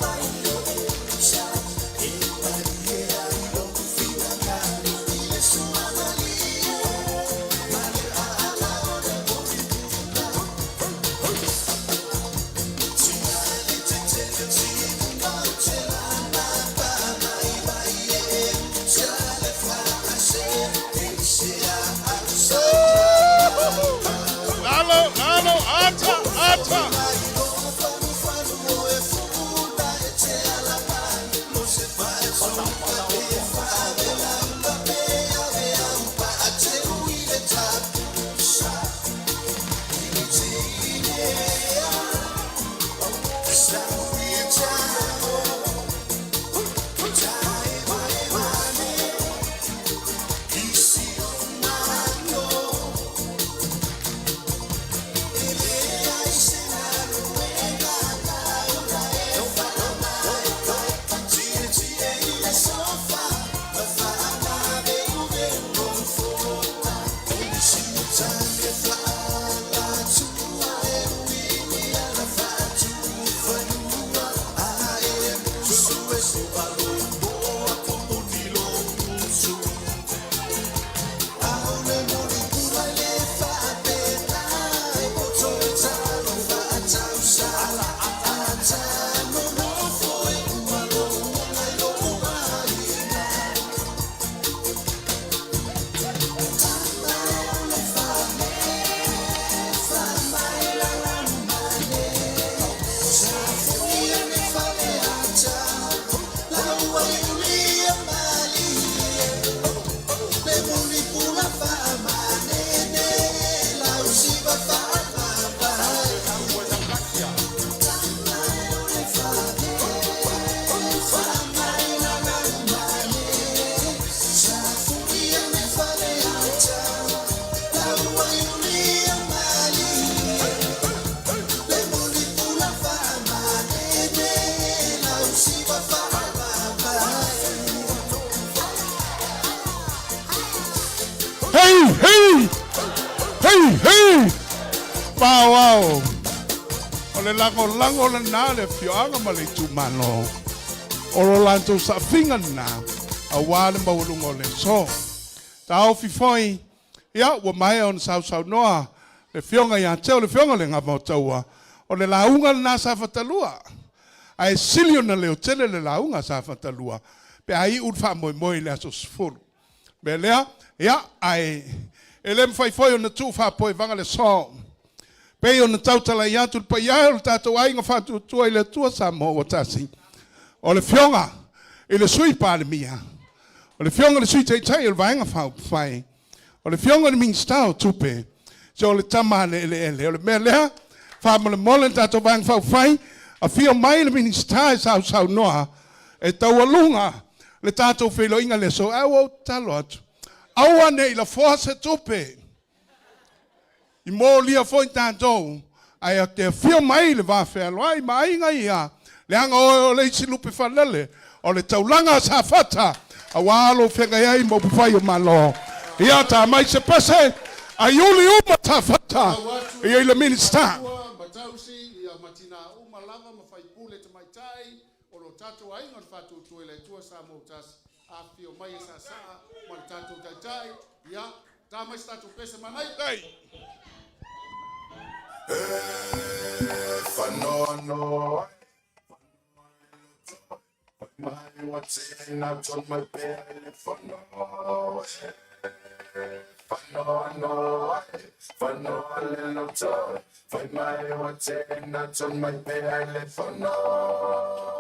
Wow. O le lango le nā le whianga ma le tūmano. O lo lanto sa whinga nā. A wāle maulungo le so. Ta au fifoi. Ia, wa mai on sau noa. Le whianga ia teo le whianga le ngā mautaua. O le launga le nā sa whatalua. Ai silio na leo tele le launga sa whatalua. Pe ai utwha moi le aso sifuru. Be lea, ia, ai. Ele mwhai o na tū whapoe vanga le so. Pei o na tautala i atu pa ia o le tātou ainga whātu tua i le tua sa mo o tasi. O le whionga, i le sui pāle mia. O le whionga le sui teitai o le vaenga whai. O le whionga le mingstao tupe. So o le tamane ele. O le mea lea, whamole mole tātou vaenga whai. A whio mai le mingstao sau noa. E tau alunga, le tātou whilo inga le so. Au au talo atu. Aua nei la force tupe. I mō lia fwoi tātou, ai a te whio mai le wāwhelo, ai mai inga ia, le anga o le isi lupi whalele, o le taulanga sa whata, a wālo whenga iai mo puwhai o malo. Ia tā mai se pase, a iuli uma tā whata, ia i le minista. Matausi, ia matina uma lava, mawhai pule te mai tai, o lo tātou ainga whātu tue le tua sa mōtas, a whio mai e sa saa, ma le tātou tai, ia, tā mai se tātou pese manai. Fanono, my what's in out on my bed. Fanono, little toy. Find my what's in out on my bed. Fanono.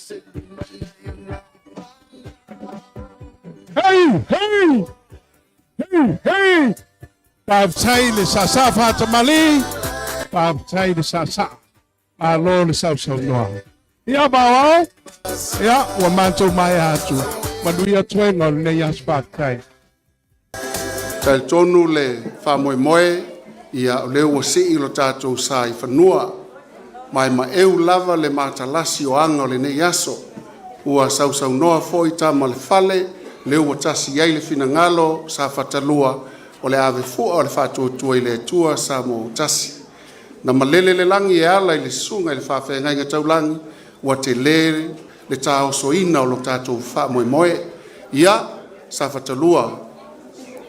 Hey, hey! Hey, hey! Pavtai le sasa fatamali. Pavtai le sasa. Alo le sausa noa. Ia bawa. Ia wa manto mai atu. Manuia tuenga le yas pavtai. Tai tonu le whamoemoe ia o leo o si ilo tātou sa I whanua. Mai ma eu lava le matalasi o anga o le nei aso. Ua sausau noa foi tama le fale, leo o tasi ai le fina ngalo sa fatalua o le ave fua o le whātua I le tua sa mo tasi. Na malele le langi e ala I le sunga I le whawhenga inga taulangi, ua te le tāo soina o lo tātou whamoemoe. Ia sa fatalua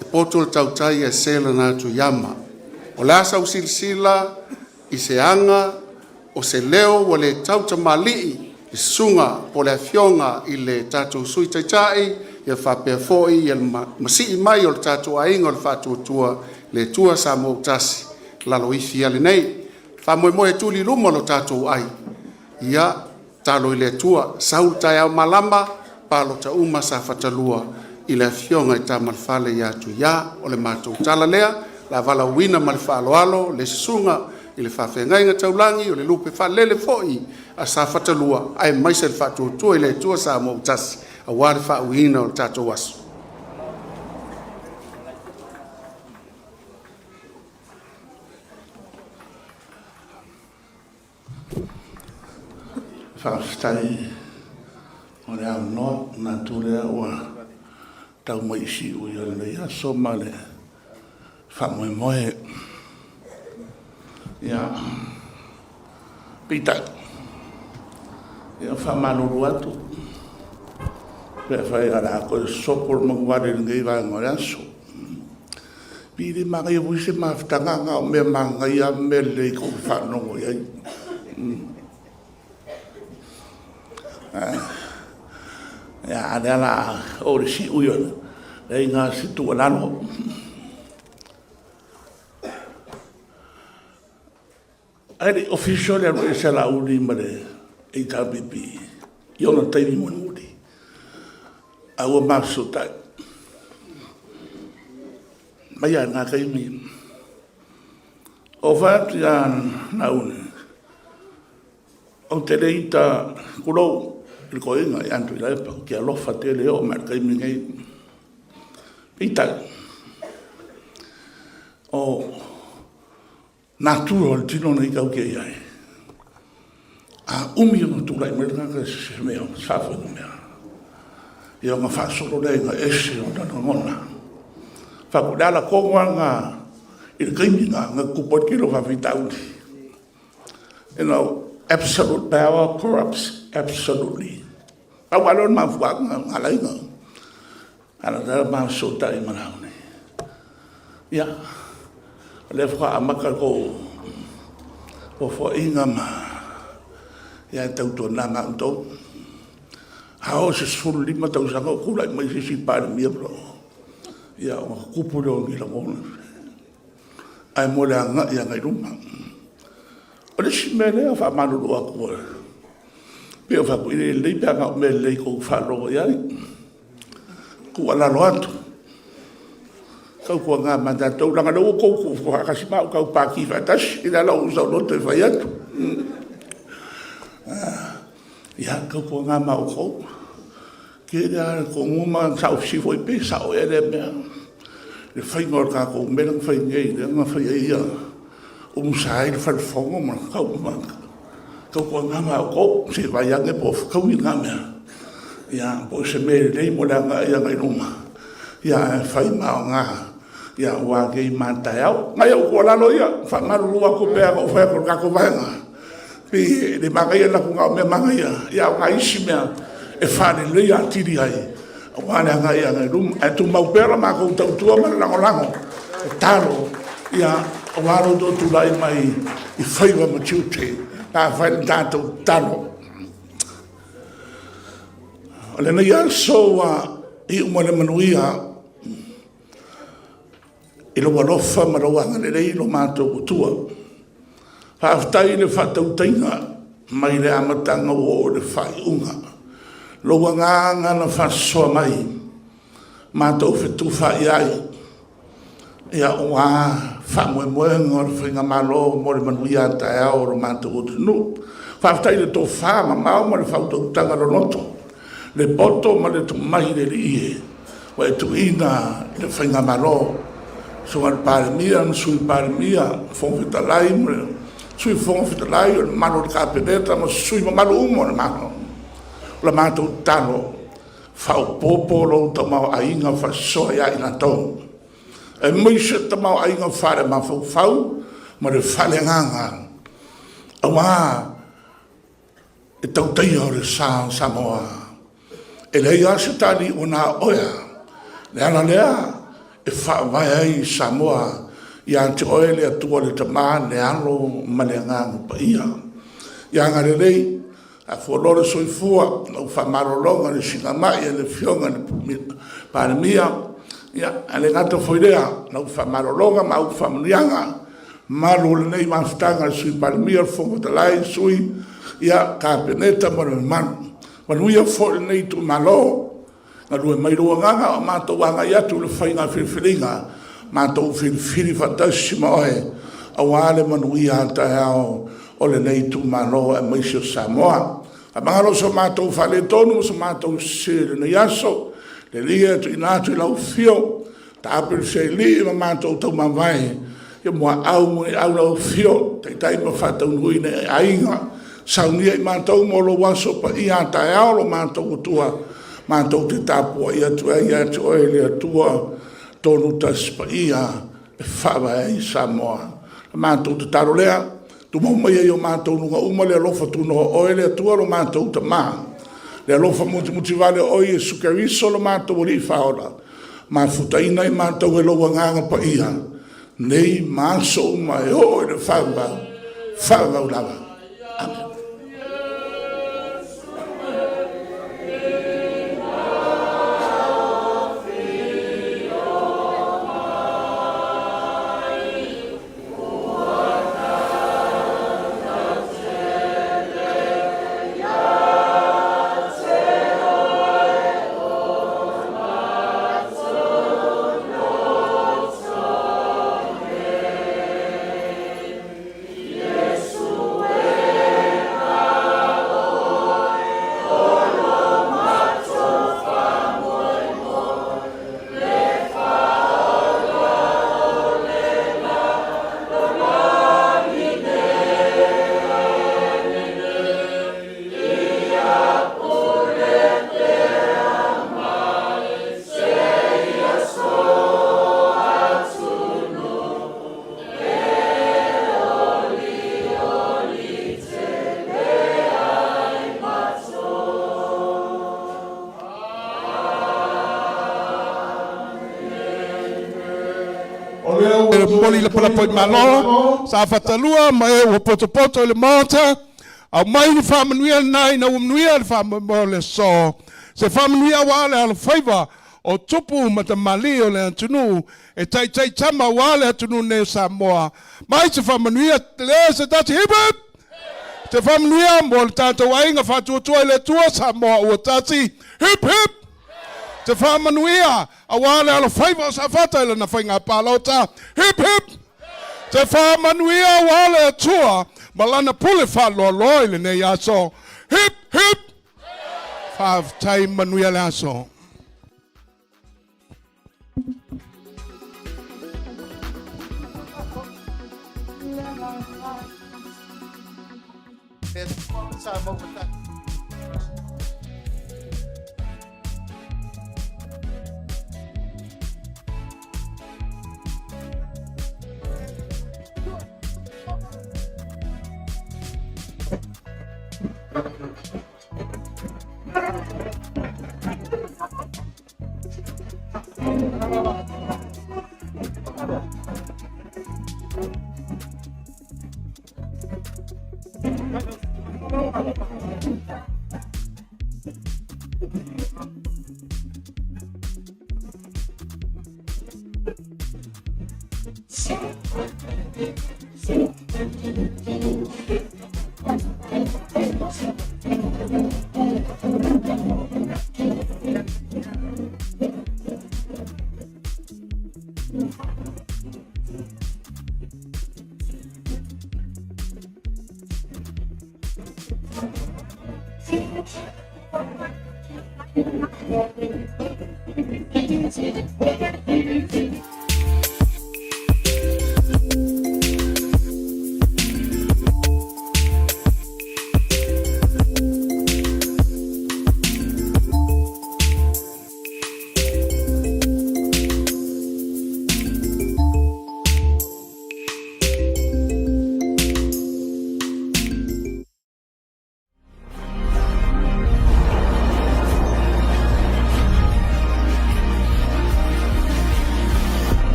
e poto le tautai e sela nātu yama. O le asa usilisila I se anga o se leo o le tauta malii I sunga po le fionga I le tātou sui taitai ia whapea foi ia masii mai o le tātou ainga o le whātuatua le tua sa mo tasi lalo ifi ale nei. Whamoemoe tuli luma lo tātou ai. Ia talo I le tua saul tai au malama palo ta uma sa fatalua I le fionga I tamalfale ia tu ia o le mātou tala lea la vala wina malfaloalo le sunga I le whawhengai ngā taulangi o le lupe whalele foi a sa fatalua ai maise le whātuatua I le tua sa mo tasi a wāre whauina o le tātou aso. Whawhitai o le au noa nā tūrea ua tau maisi ui o le aso ma le whamoemoe. Ia pita ia whamanuru atu pia whai ara ko sopor mangware ngai wa ngore aso piri magai vuise maftanga nga o me mangai a me le ko whanongo ia ia ala o le si uyo le ngā situ alano ai official e se la uli mare e tabibi io non tai mo uli a o marso tai mai ana kai mi o vat ya na un o teleita kulo il coinga e antu la pa che lo fa tele o mar kai mi ngai ita o natural tino nei kau ke ai a umi no tu lai merga que se me sa fa no me io ma fa solo lei nga esce o da nona fa kudala ko nga il criminal nga ku pot ki lo fa vitau you know absolute power corrupts absolutely pa walon ma fa nga lai nga ala da ma so tai mana ne ya le fra amaka ko fo inga ma ya tau to nanga to hao se sul lima tau sanga kula mai si par mi bro ya o kupulo ni la mona ai mola nga ya ngai ruma o le simele fa manu lo ko pe fa ko ile le pa nga me le ko fa lo ya ku ala lo atu kau ko nga manda tau langa lo ko ka si ma ka pa ki fa tas ila lo usa lo te fa yat ya kau ko nga ma ko ke da ko uma sa si foi pe sa o ele me le fai ngor ka ko me lang fai ngai de nga fai ya sai fa fongo ma kau ko nga ma ko si va ya nge po kau nga me ya po se me le mo la ya ngai ruma ya fai ma nga ya wa ge mata ya ngai ko la lo ya fa malu wa ko pe ko fa ko ka ko va nga pi de magai la ko nga me magai ya ngai si me e fa le ya tiri ai wa na ngai ngai rum e tu mau pera ma ko tu tu ma la ngo taro ya wa ro do tu lai mai i fai wa mo chute pa fa tanto tano le na ya so i mo le manuia e lo walofa ma lo wanga le rei lo mātou kutua. Whaaftai le whatautainga mai le amatanga o le whai unga. loa nganga na whasoa mai, mātou whetu whai ai, ia o ngā whamoe moe ngor whinga malo, mori manuia tae ao ro mātou o tunu, whaftai le tō whama mau ma le whautou tanga ronoto, le poto ma le tu mai le rie, wa e tu ina le whinga malo, so al paremia, sui paremia, fonfita lai, sui fonfita lai, o malo le kapeneta, ma sui ma malo umo le malo. La mātou tano, whao popo lo ta mau ainga whasoa ia ina tau. E muise ta mau ainga whare ma whau, ma le whale nganga. Awa, e tau teia o le Samoa. E lei ase tani o nā oia, le ana lea, e whaawai ai Samoa, ia te oe le atua le tamā, le alo ma le nganga pa ia. Ia ngare lei, a fuolore soifua, na ufamarolonga le singamai, le fionga le panemia, ia, ale ngata foidea, na ufamarolonga, ma ufamnianga, malu le nei mafutanga le sui panemia, fongo talai, sui, ia, kapeneta, manu manu, manuia fo le nei tu malo, na lue mairua nganga, o mato wanga iatu le whainga whiwhiringa, mato whiwhiri fantasima oe, awale manuia tae ao, o le nei tu malo e maisio Samoa. A mangalo so mātou whale tonu, so mātou sere na yaso, le lia tu inatu i lau fio, ta apel se li ma mātou tau mawai, ia mua au mui au lau fio, te tai ma whatau nui ne ainga, saunia i mātou mo lo waso pa i a tae ao lo mātou tua, mātou te tapua i atu e i atu oe le atua, tonu tas pa i a, e whawa e Samoa. Mātou te taro lea, tu mau mai o mātou nunga uma le alofa tu no oe le atua lo mātou ta maa. Le alofa muti vale oe e sukariso lo mātou o li whaora. Ma futaina i mātou e loa nganga pa ia. Nei māso uma e oe le whawa ulawa. Amen. Poli le palapo i malo, sa fatalua, mai o poto le monta, au mai ni whamanuia nai na umnuia le whamanuia le so. Se whamanuia wale ala whaiva o tupu ma te mali o le antunu, e tai tama wale atunu ne Samoa. Mai se whamanuia le se tati hip. Se whamanuia mo le tata wainga whatuatua le tua Samoa o tati hip hip. Te whamanuia, a wale ala whaiva sa whata ila na whainga pālauta, hip hip! Te whamanuia wale atua, malana pule whaloa loi le nei aso, hip hip! Whav tai manuia le aso.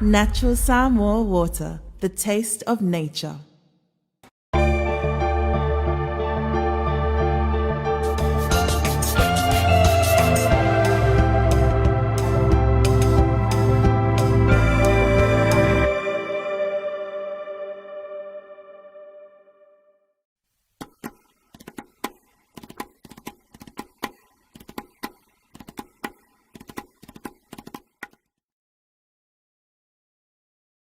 Natural Samoa water, the taste of nature.